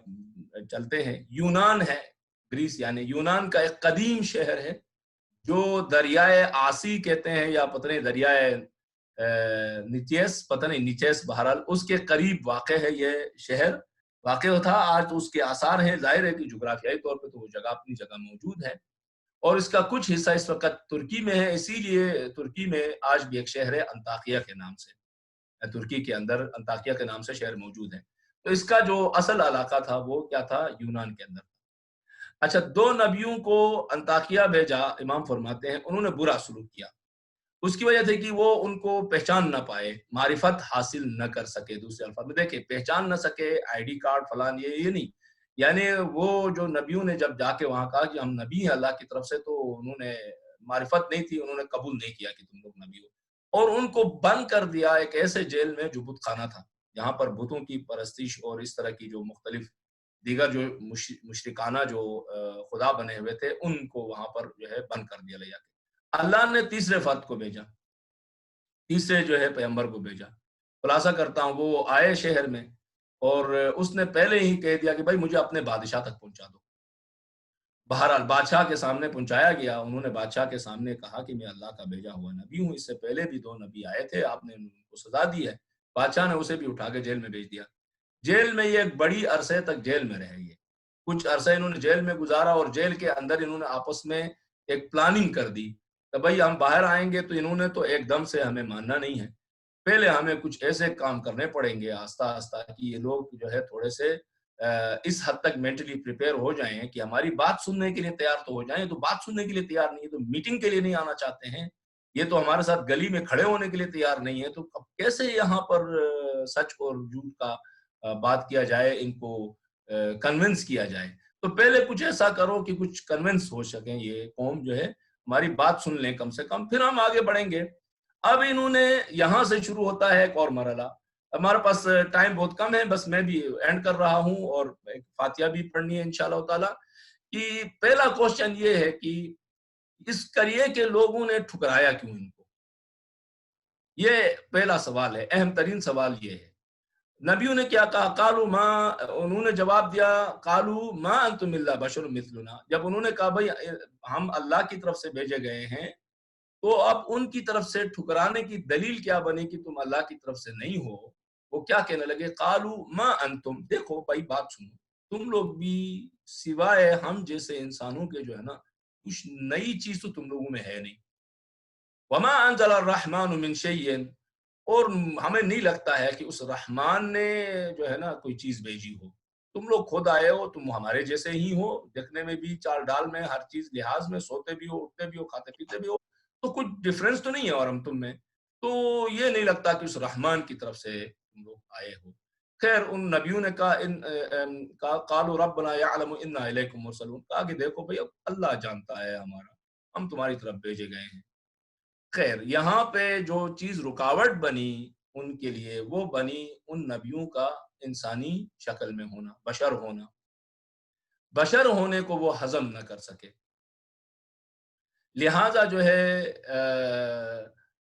چلتے ہیں۔ یونان ہے، گریس، یعنی یونان کا ایک قدیم شہر ہے جو دریائے آسی کہتے ہیں یا پتہ نہیں دریائے نیچیس، پتہ نہیں نیچیس، بہرحال اس کے قریب واقع ہے یہ شہر واقع تھا۔ آج تو اس کے آثار ہیں، ظاہر ہے کہ جغرافیائی طور پہ تو وہ جگہ اپنی جگہ موجود ہے، اور اس کا کچھ حصہ اس وقت ترکی میں ہے، اسی لیے ترکی میں آج بھی ایک شہر ہے انطاکیہ کے نام سے، ترکی کے اندر انطاکیہ کے نام سے شہر موجود ہے۔ تو اس کا جو اصل علاقہ تھا وہ کیا تھا؟ یونان کے اندر۔ اچھا، 2 نبیوں کو انطاکیہ بھیجا، امام فرماتے ہیں انہوں نے برا سلوک کیا، اس کی وجہ تھی کہ وہ ان کو پہچان نہ پائے، معرفت حاصل نہ کر سکے۔ دوسرے الفاظ میں دیکھیں، پہچان نہ سکے، آئی ڈی کارڈ فلان یہ نہیں، یعنی وہ جو نبیوں نے جب جا کے وہاں کہا کہ ہم نبی ہیں اللہ کی طرف سے، تو انہوں نے معرفت نہیں تھی، انہوں نے قبول نہیں کیا کہ تم لوگ نبی ہو، اور ان کو بند کر دیا ایک ایسے جیل میں جو بت خانہ تھا، جہاں پر بتوں کی پرستش اور اس طرح کی جو مختلف دیگر جو مشرکانہ جو خدا بنے ہوئے تھے، ان کو وہاں پر جو ہے بند کر دیا لے جا کے۔ اللہ نے تیسرے فرد کو بھیجا، تیسرے جو ہے پیغمبر کو بھیجا۔ خلاصہ کرتا ہوں، وہ آئے شہر میں اور اس نے پہلے ہی کہہ دیا کہ بھائی مجھے اپنے بادشاہ تک پہنچا دو۔ بہرحال بادشاہ کے سامنے پہنچایا گیا، انہوں نے بادشاہ کے سامنے کہا کہ میں اللہ کا بھیجا ہوا نبی ہوں، اس سے پہلے بھی 2 نبی آئے تھے، آپ نے ان کو سزا دی ہے۔ بادشاہ نے اسے بھی اٹھا کے جیل میں بھیج دیا۔ جیل میں یہ ایک بڑی عرصے تک جیل میں رہے، یہ کچھ عرصہ انہوں نے جیل میں گزارا، اور جیل کے اندر انہوں نے آپس میں ایک پلاننگ کر دی کہ بھائی ہم باہر آئیں گے تو انہوں نے تو ایک دم سے ہمیں ماننا نہیں ہے، پہلے ہمیں کچھ ایسے کام کرنے پڑیں گے آہستہ آہستہ کہ یہ لوگ جو ہے تھوڑے سے اس حد تک مینٹلی پریپیئر ہو جائیں کہ ہماری بات سننے کے لیے تیار تو ہو جائیں۔ تو بات سننے کے لیے تیار نہیں ہے، تو میٹنگ کے لیے نہیں آنا چاہتے ہیں، یہ تو ہمارے ساتھ گلی میں کھڑے ہونے کے لیے تیار نہیں ہے، تو اب کیسے یہاں پر سچ اور جھوٹ کا بات کیا جائے، ان کو کنونس کیا جائے؟ تو پہلے کچھ ایسا کرو کہ کچھ کنونس ہو سکیں، یہ قوم جو ہے ہماری بات سن لیں کم سے کم، پھر ہم آگے بڑھیں گے۔ اب انہوں نے یہاں سے شروع ہوتا ہے ایک اور مرحلہ۔ ہمارے پاس ٹائم بہت کم ہے، بس میں بھی اینڈ کر رہا ہوں اور ایک فاتحہ بھی پڑھنی ہے انشاءاللہ تعالی۔ کہ پہلا کوشچن یہ ہے کہ اس قریے کے لوگوں نے ٹھکرایا کیوں ان کو؟ یہ پہلا سوال ہے، اہم ترین سوال یہ ہے۔ نبیوں نے کیا کہا؟ قالوا ما، انہوں نے جواب دیا قالوا ما انتم الا بشر مثلنا۔ جب انہوں نے کہا بھائی ہم اللہ کی طرف سے بھیجے گئے ہیں، تو اب ان کی طرف سے ٹھکرانے کی دلیل کیا بنی کہ تم اللہ کی طرف سے نہیں ہو؟ وہ کیا کہنے لگے؟ قالوا ما انتم، دیکھو بھائی بات سنو، تم لوگ بھی سوائے ہم جیسے انسانوں کے جو ہے نا، کچھ نئی چیز تو تم لوگوں میں ہے نہیں۔ وما انزل الرحمن من شیء، اور ہمیں نہیں لگتا ہے کہ اس رحمان نے جو ہے نا کوئی چیز بھیجی ہو، تم لوگ خود آئے ہو، تم ہمارے جیسے ہی ہو، دیکھنے میں بھی، چال ڈال میں، ہر چیز لحاظ میں، سوتے بھی ہو، اٹھتے بھی ہو، کھاتے پیتے بھی ہو، تو کچھ ڈفرینس تو نہیں ہے اور ہم تم میں، تو یہ نہیں لگتا کہ اس رحمان کی طرف سے تم لوگ آئے ہو۔ خیر، ان نبیوں نے کہا قالوا ربنا یعلم انا الیکم مرسلون، کہا کہ دیکھو بھئی اب اللہ جانتا ہے ہمارا، ہم تمہاری طرف بھیجے گئے ہیں۔ خیر، یہاں پہ جو چیز رکاوٹ بنی ان کے لیے، وہ بنی ان نبیوں کا انسانی شکل میں ہونا، بشر ہونا، بشر ہونے کو وہ ہضم نہ کر سکے۔ لہٰذا جو ہے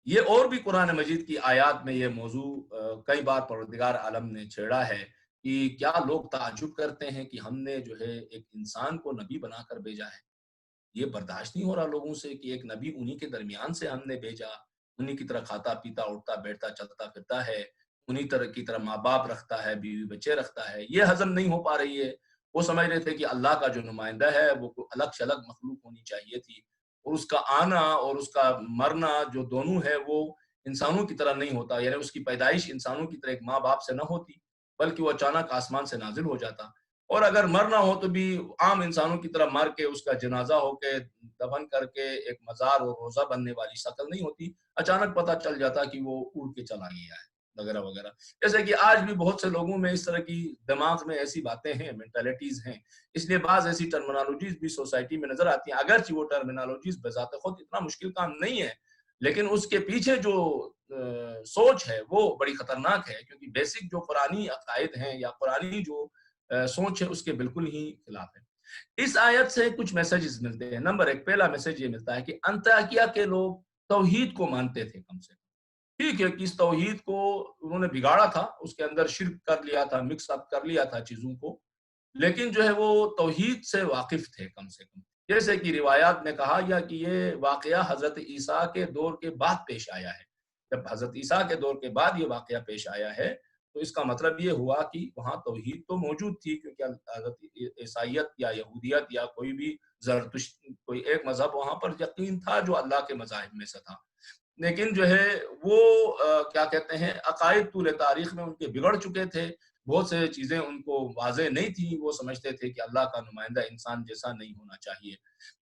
یہ اور بھی قرآن مجید کی آیات میں یہ موضوع کئی بار پروردگار عالم نے چھیڑا ہے کہ کیا لوگ تعجب کرتے ہیں کہ ہم نے جو ہے ایک انسان کو نبی بنا کر بھیجا ہے. یہ برداشت نہیں ہو رہا لوگوں سے کہ ایک نبی انہی کے درمیان سے ہم نے بھیجا، انہی کی طرح کھاتا پیتا اٹھتا بیٹھتا چلتا پھرتا ہے، انہی طرح کی طرح ماں باپ رکھتا ہے، بیوی بچے رکھتا ہے. یہ ہضم نہیں ہو پا رہی ہے. وہ سمجھ رہے تھے کہ اللہ کا جو نمائندہ ہے وہ الگ سے الگ مخلوق ہونی چاہیے تھی، اور اس کا آنا اور اس کا مرنا جو دونوں ہے وہ انسانوں کی طرح نہیں ہوتا. یعنی اس کی پیدائش انسانوں کی طرح ایک ماں باپ سے نہ ہوتی، بلکہ وہ اچانک آسمان سے نازل ہو جاتا، اور اگر مرنا ہو تو بھی عام انسانوں کی طرح مر کے اس کا جنازہ ہو کے دفن کر کے ایک مزار اور روزہ بننے والی شکل نہیں ہوتی. اچانک پتہ چل جاتا کہ وہ اڑ کے چلا گیا ہے وغیرہ وغیرہ. جیسے کہ آج بھی بہت سے لوگوں میں اس طرح کی دماغ میں ایسی باتیں ہیں، مینٹالٹیز ہیں، اس لیے بعض ایسی ٹرمینالوجیز بھی سوسائٹی میں نظر آتی ہیں. اگرچہ وہ ٹرمینالوجیز بذات خود اتنا مشکل کام نہیں ہے، لیکن اس کے پیچھے جو سوچ ہے وہ بڑی خطرناک ہے، کیونکہ بیسک جو قرآنی عقائد ہیں یا قرآنی جو سوچ ہے اس کے بالکل ہی خلاف ہے. اس آیت سے کچھ میسیجز ملتے ہیں. نمبر ایک، پہلا میسیج یہ ملتا ہے کہ انطاکیہ کے لوگ توحید کو مانتے تھے کم سے کم. ٹھیک ہے کہ اس توحید کو انہوں نے بگاڑا تھا، اس کے اندر شرک کر لیا تھا، مکس اپ کر لیا تھا چیزوں کو، لیکن جو ہے وہ توحید سے واقف تھے کم سے کم. جیسے کہ روایات میں کہا گیا کہ یہ واقعہ حضرت عیسیٰ کے دور کے بعد پیش آیا ہے. جب حضرت عیسیٰ کے دور کے بعد یہ واقعہ پیش آیا ہے تو اس کا مطلب یہ ہوا کہ وہاں توحید تو موجود تھی، کیونکہ حضرت عیسائیت یا یہودیت یا کوئی بھی زرتشت کوئی ایک مذہب وہاں پر یقین تھا جو اللہ کے مذاہب میں سے تھا. لیکن جو ہے وہ کیا کہتے ہیں، عقائد طول تاریخ میں ان کے بگڑ چکے تھے. بہت سے چیزیں ان کو واضح نہیں تھی. وہ سمجھتے تھے کہ اللہ کا نمائندہ انسان جیسا نہیں ہونا چاہیے.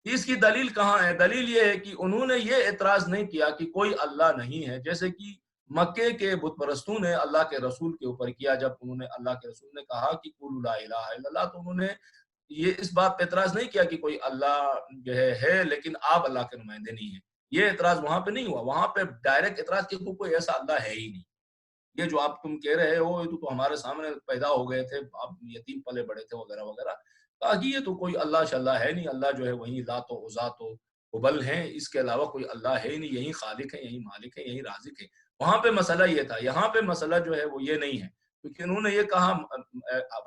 اس کی دلیل کہاں ہے؟ دلیل یہ ہے کہ انہوں نے یہ اعتراض نہیں کیا کہ کوئی اللہ نہیں ہے، جیسے کہ مکے کے بت پرستوں نے اللہ کے رسول کے اوپر کیا. جب انہوں نے اللہ کے رسول نے کہا کہ قولوا لا الہ الا اللہ، تو انہوں نے یہ اس بات پہ اعتراض نہیں کیا کہ کوئی اللہ جو ہے لیکن آپ اللہ کے نمائندے نہیں ہیں. یہ اعتراض وہاں پہ نہیں ہوا. وہاں پہ ڈائریکٹ اعتراض کہ کوئی ایسا اللہ ہے ہی نہیں. یہ جو آپ تم کہہ رہے ہو یہ تو ہمارے سامنے پیدا ہو گئے تھے، آپ یتیم پلے بڑے تھے وغیرہ وغیرہ. کہا کہ یہ تو کوئی اللہ شاللہ ہے نہیں. اللہ جو ہے وہی لات و عزات و حبل ہیں، اس کے علاوہ کوئی اللہ ہے ہی نہیں. یہی خالق ہے، یہی مالک ہے، یہی رازق ہے. وہاں پہ مسئلہ یہ تھا. یہاں پہ مسئلہ جو ہے وہ یہ نہیں ہے، کیونکہ انہوں نے یہ کہا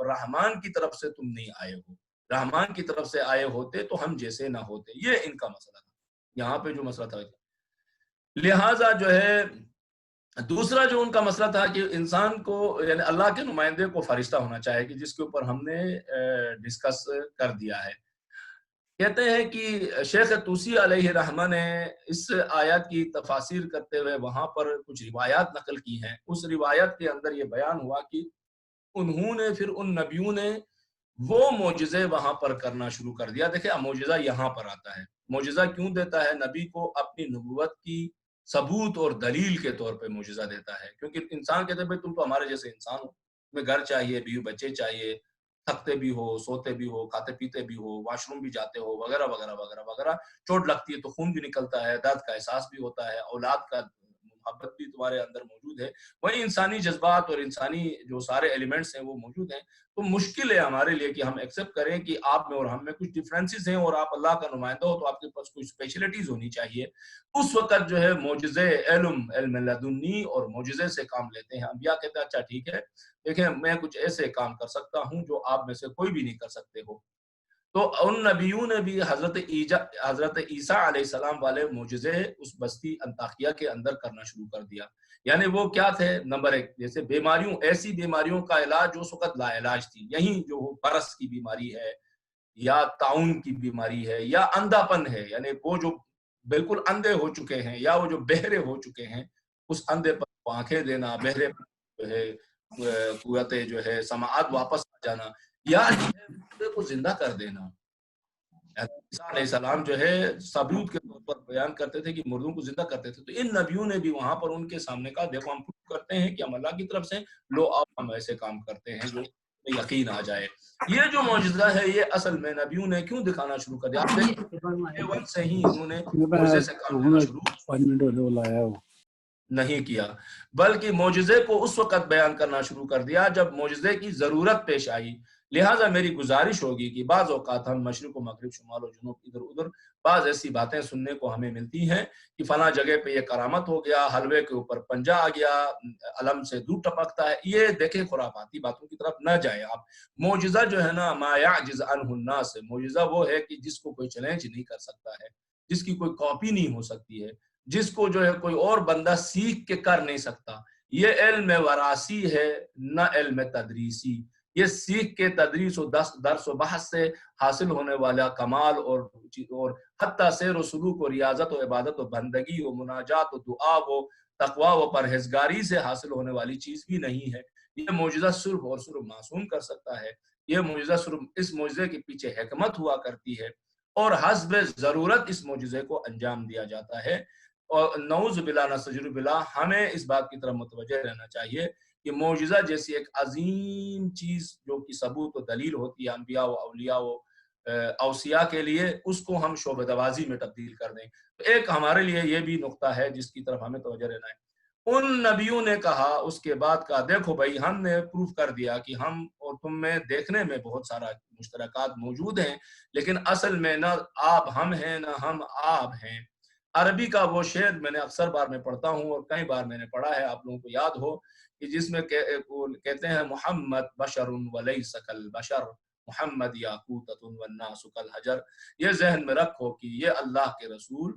رحمان کی طرف سے تم نہیں آئے ہو، رحمان کی طرف سے آئے ہوتے تو ہم جیسے نہ ہوتے. یہ ان کا مسئلہ تھا. یہاں پہ جو مسئلہ تھا لہٰذا جو ہے دوسرا جو ان کا مسئلہ تھا کہ انسان کو یعنی اللہ کے نمائندے کو فرشتہ ہونا چاہیے، کہ جس کے اوپر ہم نے ڈسکس کر دیا ہے. کہتے ہیں کہ شیخ طوسی علیہ رحمہ نے اس آیات کی تفاسیر کرتے ہوئے وہاں پر کچھ روایات نقل کی ہیں. اس روایت کے اندر یہ بیان ہوا کہ انہوں نے پھر ان نبیوں نے وہ معجزے وہاں پر کرنا شروع کر دیا. دیکھیں معجزہ یہاں پر آتا ہے. معجزہ کیوں دیتا ہے؟ نبی کو اپنی نبوت کی ثبوت اور دلیل کے طور پہ معجزہ دیتا ہے. کیونکہ انسان کہتے ہیں بھائی تم تو ہمارے جیسے انسان ہو، تمہیں گھر چاہیے، بیوی بچے چاہیے، تھکتے بھی ہو، سوتے بھی ہو، کھاتے پیتے بھی ہو، واش روم بھی جاتے ہو وغیرہ وغیرہ وغیرہ وغیرہ. چوٹ لگتی ہے تو خون بھی نکلتا ہے، درد کا احساس بھی ہوتا ہے، اولاد کا محبت بھی تمہارے اندر موجود ہے، وہی انسانی جذبات اور انسانی جو سارے ایلیمنٹس ہیں وہ موجود ہیں. تو مشکل ہے ہمارے لیے کہ ہم ایکسیپٹ کریں کہ آپ میں اور ہم میں کچھ ڈفرینسز ہیں اور آپ اللہ کا نمائندہ ہو تو آپ کے پاس کچھ اسپیشلٹیز ہونی چاہیے. اس وقت جو ہے معجزے علم لدنی اور معجزے سے کام لیتے ہیں. انبیاء کہتے ہیں اچھا ٹھیک ہے، دیکھیں میں کچھ ایسے کام کر سکتا ہوں جو آپ میں سے کوئی بھی نہیں کر سکتے ہو. تو ان نبیوں نے بھی حضرت عیسیٰ علیہ السلام والے معجزے اس بستی انطاکیہ کے اندر کرنا شروع کر دیا. یعنی وہ کیا تھے؟ نمبر ایک، جیسے بیماریوں، ایسی بیماریوں کا علاج جو اس وقت لا علاج تھی. یہیں جو برس کی بیماری ہے یا طاعون کی بیماری ہے یا اندھا پن ہے، یعنی وہ جو بالکل اندھے ہو چکے ہیں یا وہ جو بہرے ہو چکے ہیں، اس اندھے پن کو آنکھیں دینا، بہرے پن جو ہے قوت جو ہے سماعت واپس آ جانا، یا مردے کو زندہ کر دینا. عیسیٰ علیہ السلام جو ہے ثبوت کے طور پر بیان کرتے تھے کہ مردوں کو زندہ کرتے تھے. تو ان نبیوں نے بھی وہاں پر ان کے سامنے کہا دیکھو ہم کرتے ہیں کہ ہم اللہ کی طرف سے، لو آپ ہم ایسے کام کرتے ہیں جو یقین آ جائے. یہ جو معجزہ ہے یہ اصل میں نبیوں نے کیوں دکھانا شروع کر دیا؟ آپ دیکھیں سے ہی انہوں نے معجزے سے کام لینا شروع نہیں کیا، بلکہ معجزے کو اس وقت بیان کرنا شروع کر دیا جب معجزے کی ضرورت پیش آئی. لہٰذا میری گزارش ہوگی کہ بعض اوقات ہم مشرق و مغرب، شمال و جنوب، ادھر ادھر بعض ایسی باتیں سننے کو ہمیں ملتی ہیں کہ فلاں جگہ پہ یہ کرامت ہو گیا، حلوے کے اوپر پنجہ آ گیا، علم سے دودھ ٹپکتا ہے. یہ دیکھیں خرافاتی باتوں کی طرف نہ جائیں آپ. معجزہ جو ہے نا، ما یعجز عنہ الناس، معجزہ وہ ہے کہ جس کو کوئی چیلنج نہیں کر سکتا ہے، جس کی کوئی کاپی نہیں ہو سکتی ہے، جس کو جو ہے کوئی اور بندہ سیکھ کے کر نہیں سکتا. یہ علم وراثی ہے، نہ علم تدریسی. یہ سیکھ کے تدریس و درس و بحث سے حاصل ہونے والا کمال اور حتیٰ سیر و سلوک و ریاضت و عبادت و بندگی و مناجات و دعا و تقوی و پرہیزگاری سے حاصل ہونے والی چیز بھی نہیں ہے. یہ معجزہ صرف اور صرف معصوم کر سکتا ہے. یہ معجزہ صرف اس معجزے کے پیچھے حکمت ہوا کرتی ہے اور حسب ضرورت اس معجزے کو انجام دیا جاتا ہے. اور نعوذ باللہ نستجیر باللہ، ہمیں اس بات کی طرف متوجہ رہنا چاہیے کہ معجزہ جیسی ایک عظیم چیز جو کہ ثبوت و دلیل ہوتی ہے انبیاء و اولیاء و اوصیاء کے لیے، اس کو ہم شعبہ دوازی میں تبدیل کر دیں. تو ایک ہمارے لیے یہ بھی نقطہ ہے جس کی طرف ہمیں توجہ رہنا ہے. ان نبیوں نے کہا اس کے بعد کا، دیکھو بھائی ہم نے پروف کر دیا کہ ہم اور تم میں دیکھنے میں بہت سارا مشترکات موجود ہیں، لیکن اصل میں نہ آپ ہم ہیں نہ ہم آپ ہیں. عربی کا وہ شعر میں نے اکثر بار میں پڑھتا ہوں اور کئی بار میں نے پڑھا ہے، آپ لوگوں کو یاد ہو، کہ جس میں کہتے ہیں محمد بشر ولیس کالبشر، محمد یاقوتۃ والناس کالحجر. یہ ذہن میں رکھو کہ یہ اللہ کے رسول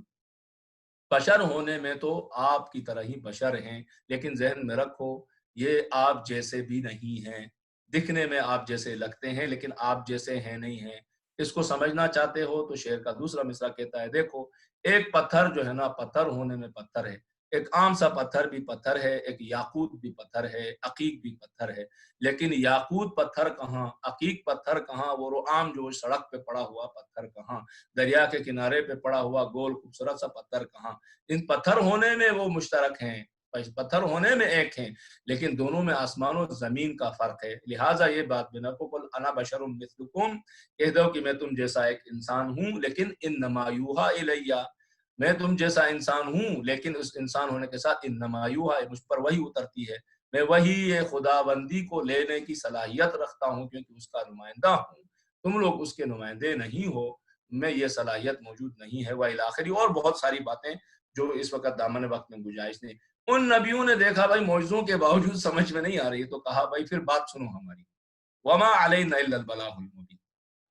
بشر ہونے میں تو آپ کی طرح ہی بشر ہیں، لیکن ذہن میں رکھو یہ آپ جیسے بھی نہیں ہیں. دکھنے میں آپ جیسے لگتے ہیں لیکن آپ جیسے ہیں نہیں ہیں. اس کو سمجھنا چاہتے ہو تو شعر کا دوسرا مصرع کہتا ہے، دیکھو ایک پتھر جو ہے نا، پتھر ہونے میں پتھر ہے، ایک عام سا پتھر بھی پتھر ہے، ایک یاقوت بھی پتھر ہے، عقیق بھی پتھر ہے. لیکن یاقوت پتھر کہاں، عقیق پتھر کہاں، وہ عام جو سڑک پہ پڑا ہوا پتھر کہاں، دریا کے کنارے پہ پڑا ہوا گول خوبصورت سا پتھر کہاں. ان پتھر ہونے میں وہ مشترک ہیں، پتھر ہونے میں ایک ہیں، لیکن دونوں میں آسمان و زمین کا فرق ہے. لہٰذا یہ بات بنا کو قل انا بشر مثلکم، کہہ دو کہ میں تم جیسا ایک انسان ہوں، لیکن انما یوحا الیہ، میں تم جیسا انسان ہوں لیکن اس انسان ہونے کے ساتھ انما یوحا، مجھ پر وحی اترتی ہے. میں وہی خداوندی کو لینے کی صلاحیت رکھتا ہوں کیونکہ اس کا نمائندہ ہوں. تم لوگ اس کے نمائندے نہیں ہو، میں یہ صلاحیت موجود نہیں ہے. وإلی آخری، اور بہت ساری باتیں جو اس وقت دامن وقت میں گنجائش نہیں. ان نبیوں نے دیکھا بھائی معجزوں کے باوجود سمجھ میں نہیں آ رہی، تو کہا بھائی پھر بات سنو ہماری، وما علینا الا البلاغ المبین،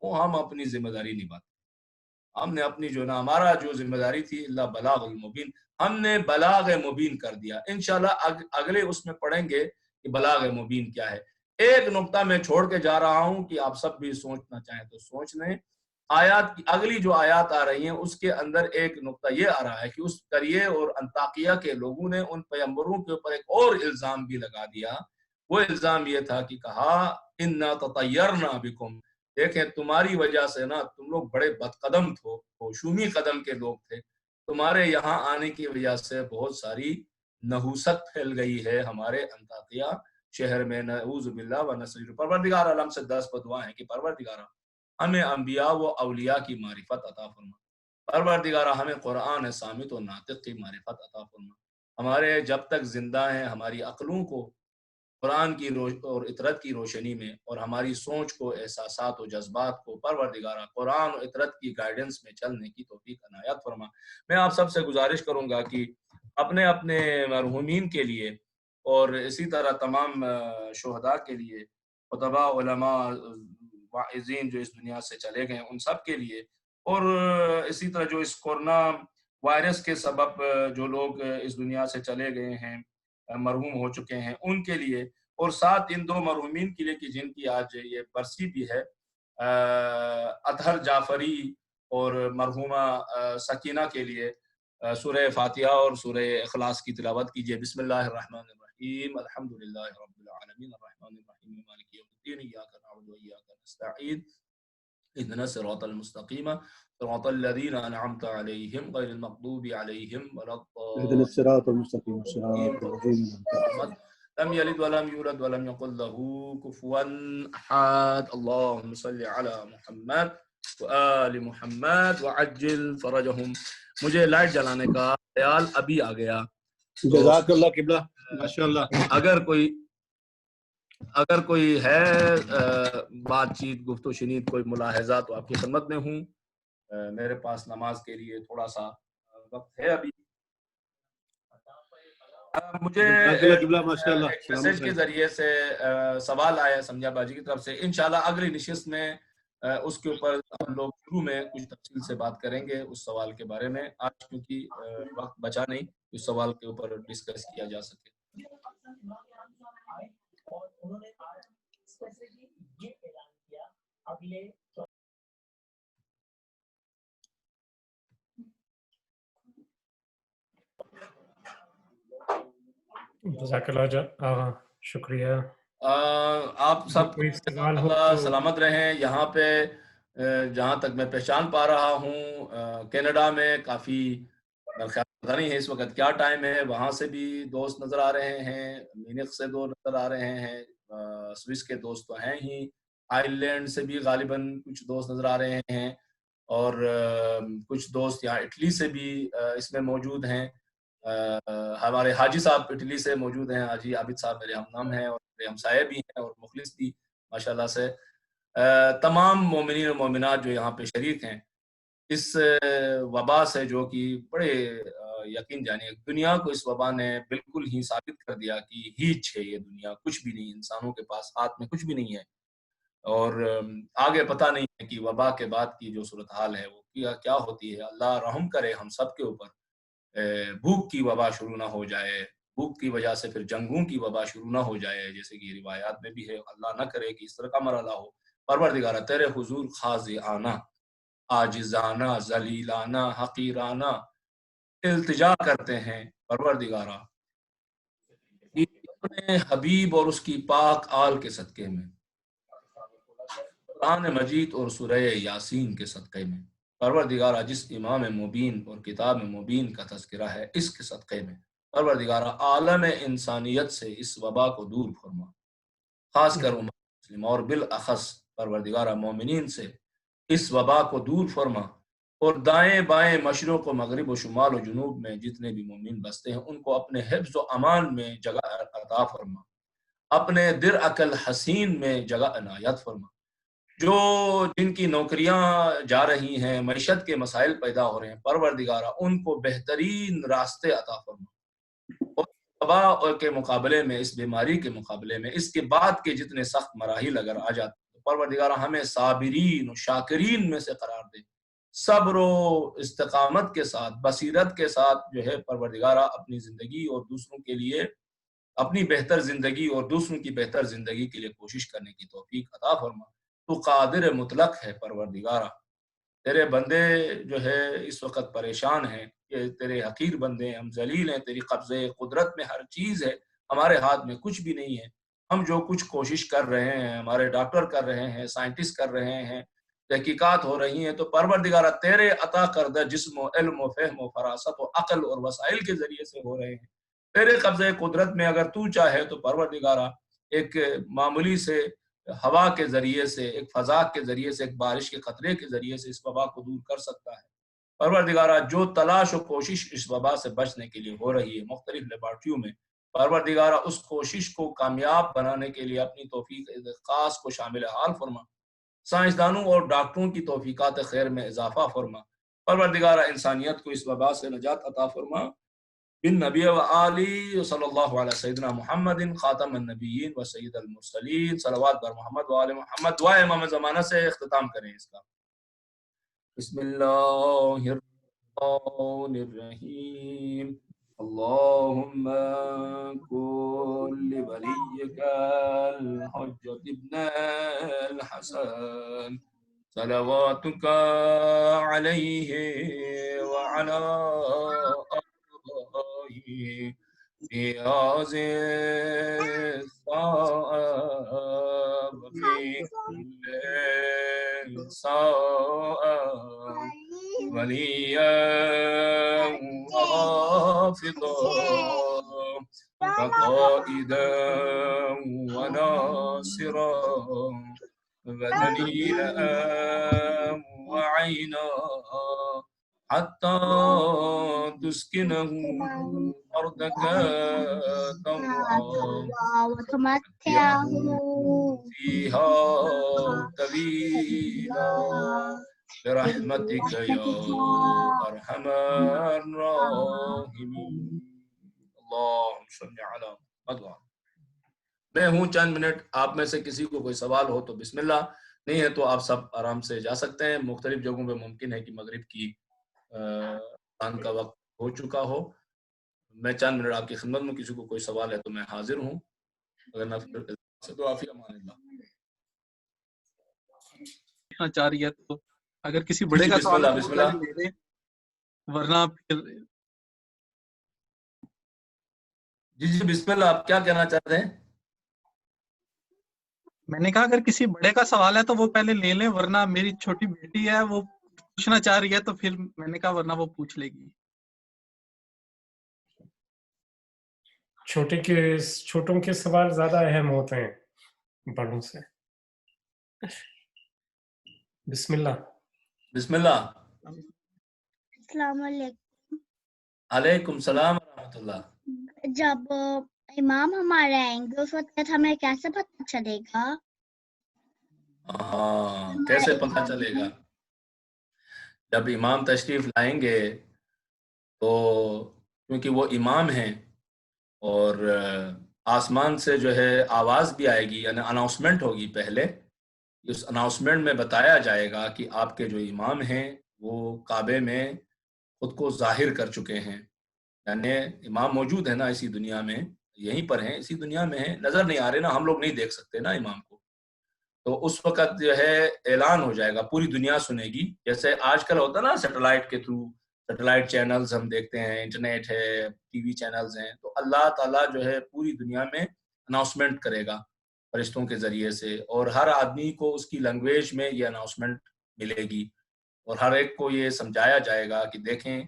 وہ ہم اپنی ذمہ داری نبھاتے، ہم نے اپنی جو نا ہمارا جو ذمہ داری تھی اللہ بلاغ المبین، ہم نے بلاغ مبین کر دیا. انشاءاللہ اگلے اس میں پڑھیں گے کہ بلاغ مبین کیا ہے. ایک نقطہ میں چھوڑ کے جا رہا ہوں کہ آپ سب بھی سوچنا چاہیں تو سوچ لیں. آیات کی اگلی جو آیات آ رہی ہیں اس کے اندر ایک نقطہ یہ آ رہا ہے کہ اس قریے اور انطاکیہ کے لوگوں نے ان پیغمبروں کے اوپر ایک اور الزام بھی لگا دیا. وہ الزام یہ تھا کہ کہا انا تطیرنا بکم، دیکھیں تمہاری وجہ سے نا تم لوگ بڑے بد قدم تھو، شومی قدم کے لوگ تھے، تمہارے یہاں آنے کی وجہ سے بہت ساری نحوست پھیل گئی ہے ہمارے انطاکیہ شہر میں، نعوذ باللہ و نستغفر. پروردگار عالم سے دس بدعا ہے کہ پروردگارہ ہمیں انبیاء و اولیاء کی معرفت عطا فرما، پروردگارہ ہمیں قرآن صامت و ناطق کی معرفت عطا فرما. ہمارے جب تک زندہ ہیں ہماری عقلوں کو قرآن کی اور اطرت کی روشنی میں، اور ہماری سوچ کو، احساسات و جذبات کو پروردگارہ قرآن و اطرت کی گائیڈنس میں چلنے کی توفیق عنایت فرما. میں آپ سب سے گزارش کروں گا کہ اپنے اپنے مرحومین کے لیے اور اسی طرح تمام شہداء کے لیے، خطباء، علماء، واعظین جو اس دنیا سے چلے گئے ان سب کے لیے، اور اسی طرح جو اس کورونا وائرس کے سبب جو لوگ اس دنیا سے چلے گئے ہیں، مرحوم ہو چکے ہیں، ان کے لیے، اور ساتھ ان دو مرحومین کے لیے کہ جن کی آج یہ برسی بھی ہے، اطہر جعفری اور مرحومہ سکینہ کے لیے سورہ فاتحہ اور سورہ اخلاص کی تلاوت کیجیے. بسم اللہ الرحمن الرحیم، الحمدللہ رب العالمین، الرحمن الرحیم، مالک یوم الدین، ایاک نعبد و ایاک نستعین، اهدنا الصراط المستقیم صراط الذین انعمت علیہم غیر المغضوب علیہم ولا اهدنا الصراط المستقيم صراط الذين أنعمت عليهم. لم يلد ولم يولد ولم يكن له كفوا احد. اللهم صل على محمد وآل محمد وعجل فرجهم. مجھے لائٹ جلانے کا خیال ابھی آ گیا. جزاک اللہ قبلہ، ماشاءاللہ. اگر کوئی اگر کوئی ہے بات چیت گفت و شنید کوئی ملاحظہ تو آپ کی خدمت میں ہوں. میرے پاس نماز کے لیے تھوڑا سا وقت ہے ابھی. مجھے ایک میسج کے ذریعے سے سوال آیا سمجھا باجی کی طرف سے. انشاءاللہ اگلی نشست میں اس کے اوپر ہم لوگ شروع میں کچھ تفصیل سے بات کریں گے اس سوال کے بارے میں. آج کیونکہ وقت بچا نہیں اس سوال کے اوپر ڈسکس کیا جا سکے. جزاک اللہ شکریہ. آپ سب سلامت رہیں. یہاں پہ جہاں تک میں پہچان پا رہا ہوں کینیڈا میں کافی پتہ نہیں ہے اس وقت کیا ٹائم ہے. وہاں سے بھی دوست نظر آ رہے ہیں, مینک سے دو نظر آ رہے ہیں, سوئس کے دوست تو ہیں ہی, آئرلینڈ سے بھی غالباً کچھ دوست نظر آ رہے ہیں, اور کچھ دوست یہاں اٹلی سے بھی اس میں موجود ہیں. ہمارے حاجی صاحب اٹلی سے موجود ہیں, حاجی عابد صاحب میرے ہم نام ہیں اور میرے ہمسائے بھی ہیں اور مخلص بھی ماشاءاللہ سے. تمام مومنین و مومنات جو یہاں پہ شریک ہیں اس وبا سے, جو کہ بڑے یقین جانیے دنیا کو اس وبا نے بالکل ہی ثابت کر دیا کہ ہیچ ہے یہ دنیا, کچھ بھی نہیں, انسانوں کے پاس ہاتھ میں کچھ بھی نہیں ہے, اور آگے پتہ نہیں ہے کہ وبا کے بعد کی جو صورتحال ہے وہ کیا ہوتی ہے. اللہ رحم کرے ہم سب کے اوپر, بھوک کی وبا شروع نہ ہو جائے, بھوک کی وجہ سے پھر جنگوں کی وبا شروع نہ ہو جائے جیسے کہ روایات میں بھی ہے. اللہ نہ کرے کہ اس طرح کا مرحلہ ہو. پروردگارہ تیرے حضور خاضعانہ, عاجزانہ, ذلیلانہ, حقیرانہ التجا کرتے ہیں پروردگارہ کہ اپنے حبیب اور اس کی پاک آل کے صدقے میں, قرآن مجید اور سورہ یاسین کے صدقے میں, پروردگارہ جس امام مبین اور کتاب مبین کا تذکرہ ہے اس کے صدقے میں, پروردگارہ عالم انسانیت سے اس وبا کو دور فرما, خاص کر امت مسلم اور بالاخص پروردگارہ مومنین سے اس وبا کو دور فرما, اور دائیں بائیں مشرق و مغرب و شمال و جنوب میں جتنے بھی مومن بستے ہیں ان کو اپنے حفظ و امان میں جگہ عطا فرما, اپنے در عقل حسین میں جگہ عنایت فرما. جو جن کی نوکریاں جا رہی ہیں, معیشت کے مسائل پیدا ہو رہے ہیں, پروردگارہ ان کو بہترین راستے عطا فرما, اور وبا کے مقابلے میں, اس بیماری کے مقابلے میں اس کے بعد کے جتنے سخت مراحل اگر آ جاتے ہیں تو پروردگارہ ہمیں صابرین و شاکرین میں سے قرار دے, صبر و استقامت کے ساتھ, بصیرت کے ساتھ جو ہے پروردگارہ اپنی زندگی اور دوسروں کے لیے, اپنی بہتر زندگی اور دوسروں کی بہتر زندگی کے لیے کوشش کرنے کی توفیق عطا فرما. تو قادر مطلق ہے پروردگارہ, تیرے بندے جو ہے اس وقت پریشان ہیں, کہ تیرے حقیر بندے ہیں, ہم ذلیل ہیں, تیری قبضے قدرت میں ہر چیز ہے, ہمارے ہاتھ میں کچھ بھی نہیں ہے. ہم جو کچھ کوشش کر رہے ہیں, ہمارے ڈاکٹر کر رہے ہیں, سائنٹسٹ کر رہے ہیں, تحقیقات ہو رہی ہیں, تو پروردگارہ تیرے عطا کردہ جسم و علم و فہم و فراست و عقل اور وسائل کے ذریعے سے ہو رہے ہیں. تیرے قبضے قدرت میں اگر تو چاہے تو پروردگارہ ایک معمولی سے ہوا کے ذریعے سے, ایک فضا کے ذریعے سے, ایک بارش کے قطرے کے ذریعے سے اس وبا کو دور کر سکتا ہے. پروردگارہ جو تلاش و کوشش اس وبا سے بچنے کے لیے ہو رہی ہے مختلف لیبارٹریوں میں, پروردگارہ اس کوشش کو کامیاب بنانے کے لیے اپنی توفیق خاص کو شامل حال فرما, سائنسدانوں اور ڈاکٹروں کی توفیقات خیر میں اضافہ فرما. پروردگارہ انسانیت کو اس وبا سے نجات عطا فرما. بن نبی و آلی صلی اللہ علیہ سیدنا محمد خاتم النبیین و سید المرسلین, صلوات بر محمد و آل محمد. دعا امام زمانہ سے اختتام کریں اس کا. بسم اللہ الرحمن الرحیم. اللہم کن لولیک الحجۃ ابن الحسن صلواتک علیہ وعلی في هذه الساعة وفي كل ساعة وليا وحافظا وقائدا وناصرا ودليلا وعينا حتى لتسكنه أرضك طوعا وتمتعه فيها طويلا برحمتك يا أرحم الراحمين اللهم صل على محمد. میں ہوں چند منٹ، آپ میں سے کسی کو کوئی سوال ہو تو بسم اللہ، نہیں ہے تو آپ سب آرام سے جا سکتے ہیں. مختلف جگہوں پہ ممکن ہے کہ مغرب کی اذان کا وقت ہو چکا ہو. میں چند منٹ آپ کی خدمت میں، کسی کو کوئی سوال ہے تو میں حاضر ہوں، اگر نہ تو آپ ہی امان اللہ. چاہ رہی ہے تو اگر کسی بڑے کا بسم سوال اللہ ہے تو بسم وہ اللہ. پہلے لے لیں، ورنہ پھر جی بسم اللہ، آپ کیا کہنا چاہتے ہیں؟ میں نے کہا اگر کسی بڑے کا سوال ہے تو وہ پہلے لے لیں، ورنہ میری چھوٹی بیٹی ہے وہ پوچھنا چاہ رہی ہے تو پھر میں نے کہا ورنہ وہ پوچھ لے گی. چھوٹوں کے سوال زیادہ اہم ہوتے ہیں بڑوں سے. بسم اللہ. بسم اللہ. السلام علیکم. علیکم السلام ورحمۃ اللہ. جب امام ہمارے آئیں گے اس وقت ہمیں کیسے پتہ چلے گا؟ کیسے پتہ چلے گا؟ جب امام تشریف لائیں گے تو کیونکہ وہ امام ہیں اور آسمان سے جو ہے آواز بھی آئے گی، یعنی اناؤنسمنٹ ہوگی. پہلے اس اناؤنسمنٹ میں بتایا جائے گا کہ آپ کے جو امام ہیں وہ کعبے میں خود کو ظاہر کر چکے ہیں. یعنی امام موجود ہے نا اسی دنیا میں، یہیں پر ہیں، اسی دنیا میں ہیں، نظر نہیں آ رہے نا، ہم لوگ نہیں دیکھ سکتے نا امام کو. تو اس وقت جو ہے اعلان ہو جائے گا، پوری دنیا سنے گی. جیسے آج کل ہوتا ہے نا سیٹلائٹ کے تھرو، سیٹلائٹ چینلز ہم دیکھتے ہیں، انٹرنیٹ ہے، ٹی وی چینلز ہیں. تو اللہ تعالیٰ جو ہے پوری دنیا میں اناؤنسمنٹ کرے گا فرشتوں کے ذریعے سے، اور ہر آدمی کو اس کی لینگویج میں یہ اناؤنسمنٹ ملے گی، اور ہر ایک کو یہ سمجھایا جائے گا کہ دیکھیں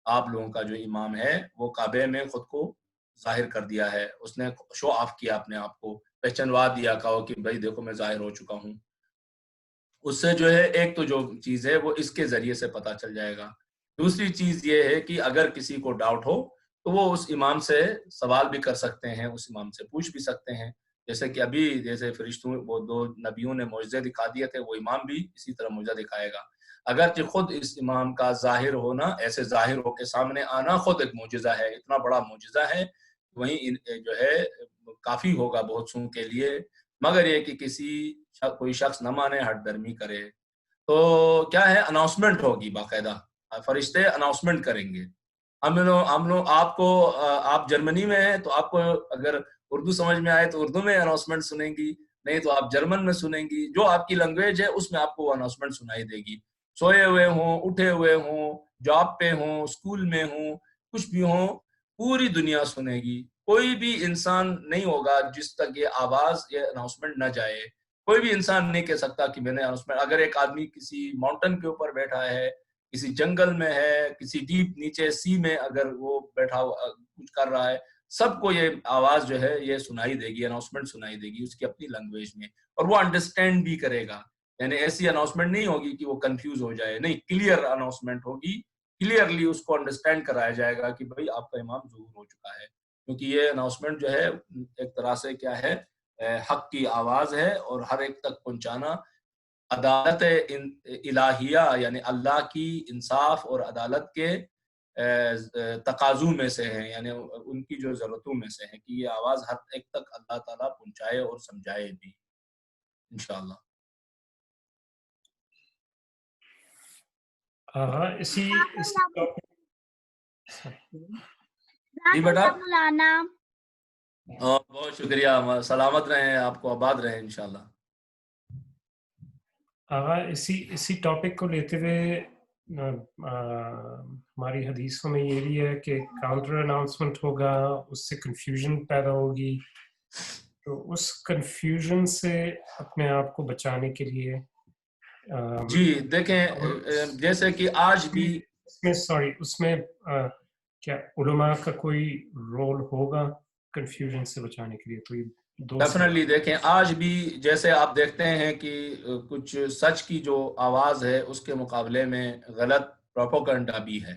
آپ لوگوں کا جو امام ہے وہ کعبے میں خود کو ظاہر کر دیا ہے، اس نے شو آف کیا اپنے آپ کو، پہچنوا دیا، کہا کہ بھائی دیکھو میں ظاہر ہو چکا ہوں. اس سے جو ہے ایک تو جو چیز ہے وہ اس کے ذریعے سے پتہ چل جائے گا. دوسری چیز یہ ہے کہ اگر کسی کو ڈاؤٹ ہو تو وہ اس امام سے سوال بھی کر سکتے ہیں، اس امام سے پوچھ بھی سکتے ہیں. جیسے کہ ابھی جیسے فرشتوں وہ 2 نبیوں نے معجزے دکھا دیے تھے، وہ امام بھی اسی طرح معجزہ دکھائے گا. اگرچہ خود اس امام کا ظاہر ہونا، ایسے ظاہر ہو کے سامنے آنا خود ایک معجزہ ہے، اتنا بڑا معجزہ ہے، وہیں جو ہے کافی ہوگا بہت سوں کے لیے. مگر یہ کہ کوئی شخص نہ مانے، ہٹ درمی کرے. تو کیا ہے، اناؤنسمنٹ ہوگی، باقاعدہ فرشتے اناؤنسمنٹ کریں گے. ہم لوگ آپ جرمنی میں ہیں تو آپ کو اگر اردو سمجھ میں آئے تو اردو میں اناؤنسمنٹ سنیں گی، نہیں تو آپ جرمن میں سنیں گی. جو آپ کی لینگویج ہے اس میں آپ کو وہ اناؤنسمنٹ سنائی دے گی. سوئے ہوئے ہوں، اٹھے ہوئے ہوں، جاب پہ ہوں، اسکول میں ہوں، کچھ بھی ہوں، پوری دنیا سنے گی. کوئی بھی انسان نہیں ہوگا جس تک یہ آواز، یہ اناؤنسمنٹ نہ جائے. کوئی بھی انسان نہیں کہہ سکتا کہ میں نے اناؤنسمنٹ. اگر ایک آدمی کسی ماؤنٹن کے اوپر بیٹھا ہے، کسی جنگل میں ہے، کسی ڈیپ نیچے سی میں اگر وہ بیٹھا کچھ کر رہا ہے، سب کو یہ آواز جو ہے یہ سنائی دے گی، اناؤنسمنٹ سنائی دے گی اس کی اپنی لینگویج میں، اور وہ انڈرسٹینڈ بھی کرے گا. یعنی ایسی اناؤنسمنٹ نہیں ہوگی کہ وہ کنفیوز ہو جائے، نہیں، کلیئر اناؤنسمنٹ ہوگی، کلیئرلی اس کو انڈرسٹینڈ کرایا جائے گا کہ بھائی آپ کا امام ظہور ہو چکا ہے. کیونکہ یہ اناؤنسمنٹ جو ہے ایک طرح سے کیا ہے، حق کی آواز ہے، اور ہر ایک تک پہنچانا عدالت الہیہ، یعنی اللہ کی انصاف اور عدالت کے تقاضوں میں سے ہیں، یعنی ان کی جو ضرورتوں میں سے ہیں کہ یہ آواز ہر ایک تک اللہ تعالیٰ پہنچائے اور سمجھائے بھی انشاءاللہ. اسی جی بیٹا، مولانا بہت شکریہ، سلامت رہیں، آپ کو آباد رہیں انشاءاللہ. آغا اسی ٹاپک کو لیتے ہوئے ہماری حدیثوں میں یہ بھی ہے کہ کاؤنٹر اناؤنسمنٹ ہوگا، اس سے کنفیوژن پیدا ہوگی. تو اس کنفیوژن سے اپنے آپ کو بچانے کے لیے جی دیکھیں، جیسے کہ آج بھی اس میں کیا علماء کا کوئی رول ہوگا کنفیوژن سے بچانے کے لیے؟ تو یہ ڈیفینیٹلی دیکھیں، آج بھی جیسے آپ دیکھتے ہیں کہ کچھ سچ کی جو آواز ہے اس کے مقابلے میں غلط پروپیگنڈا بھی ہے.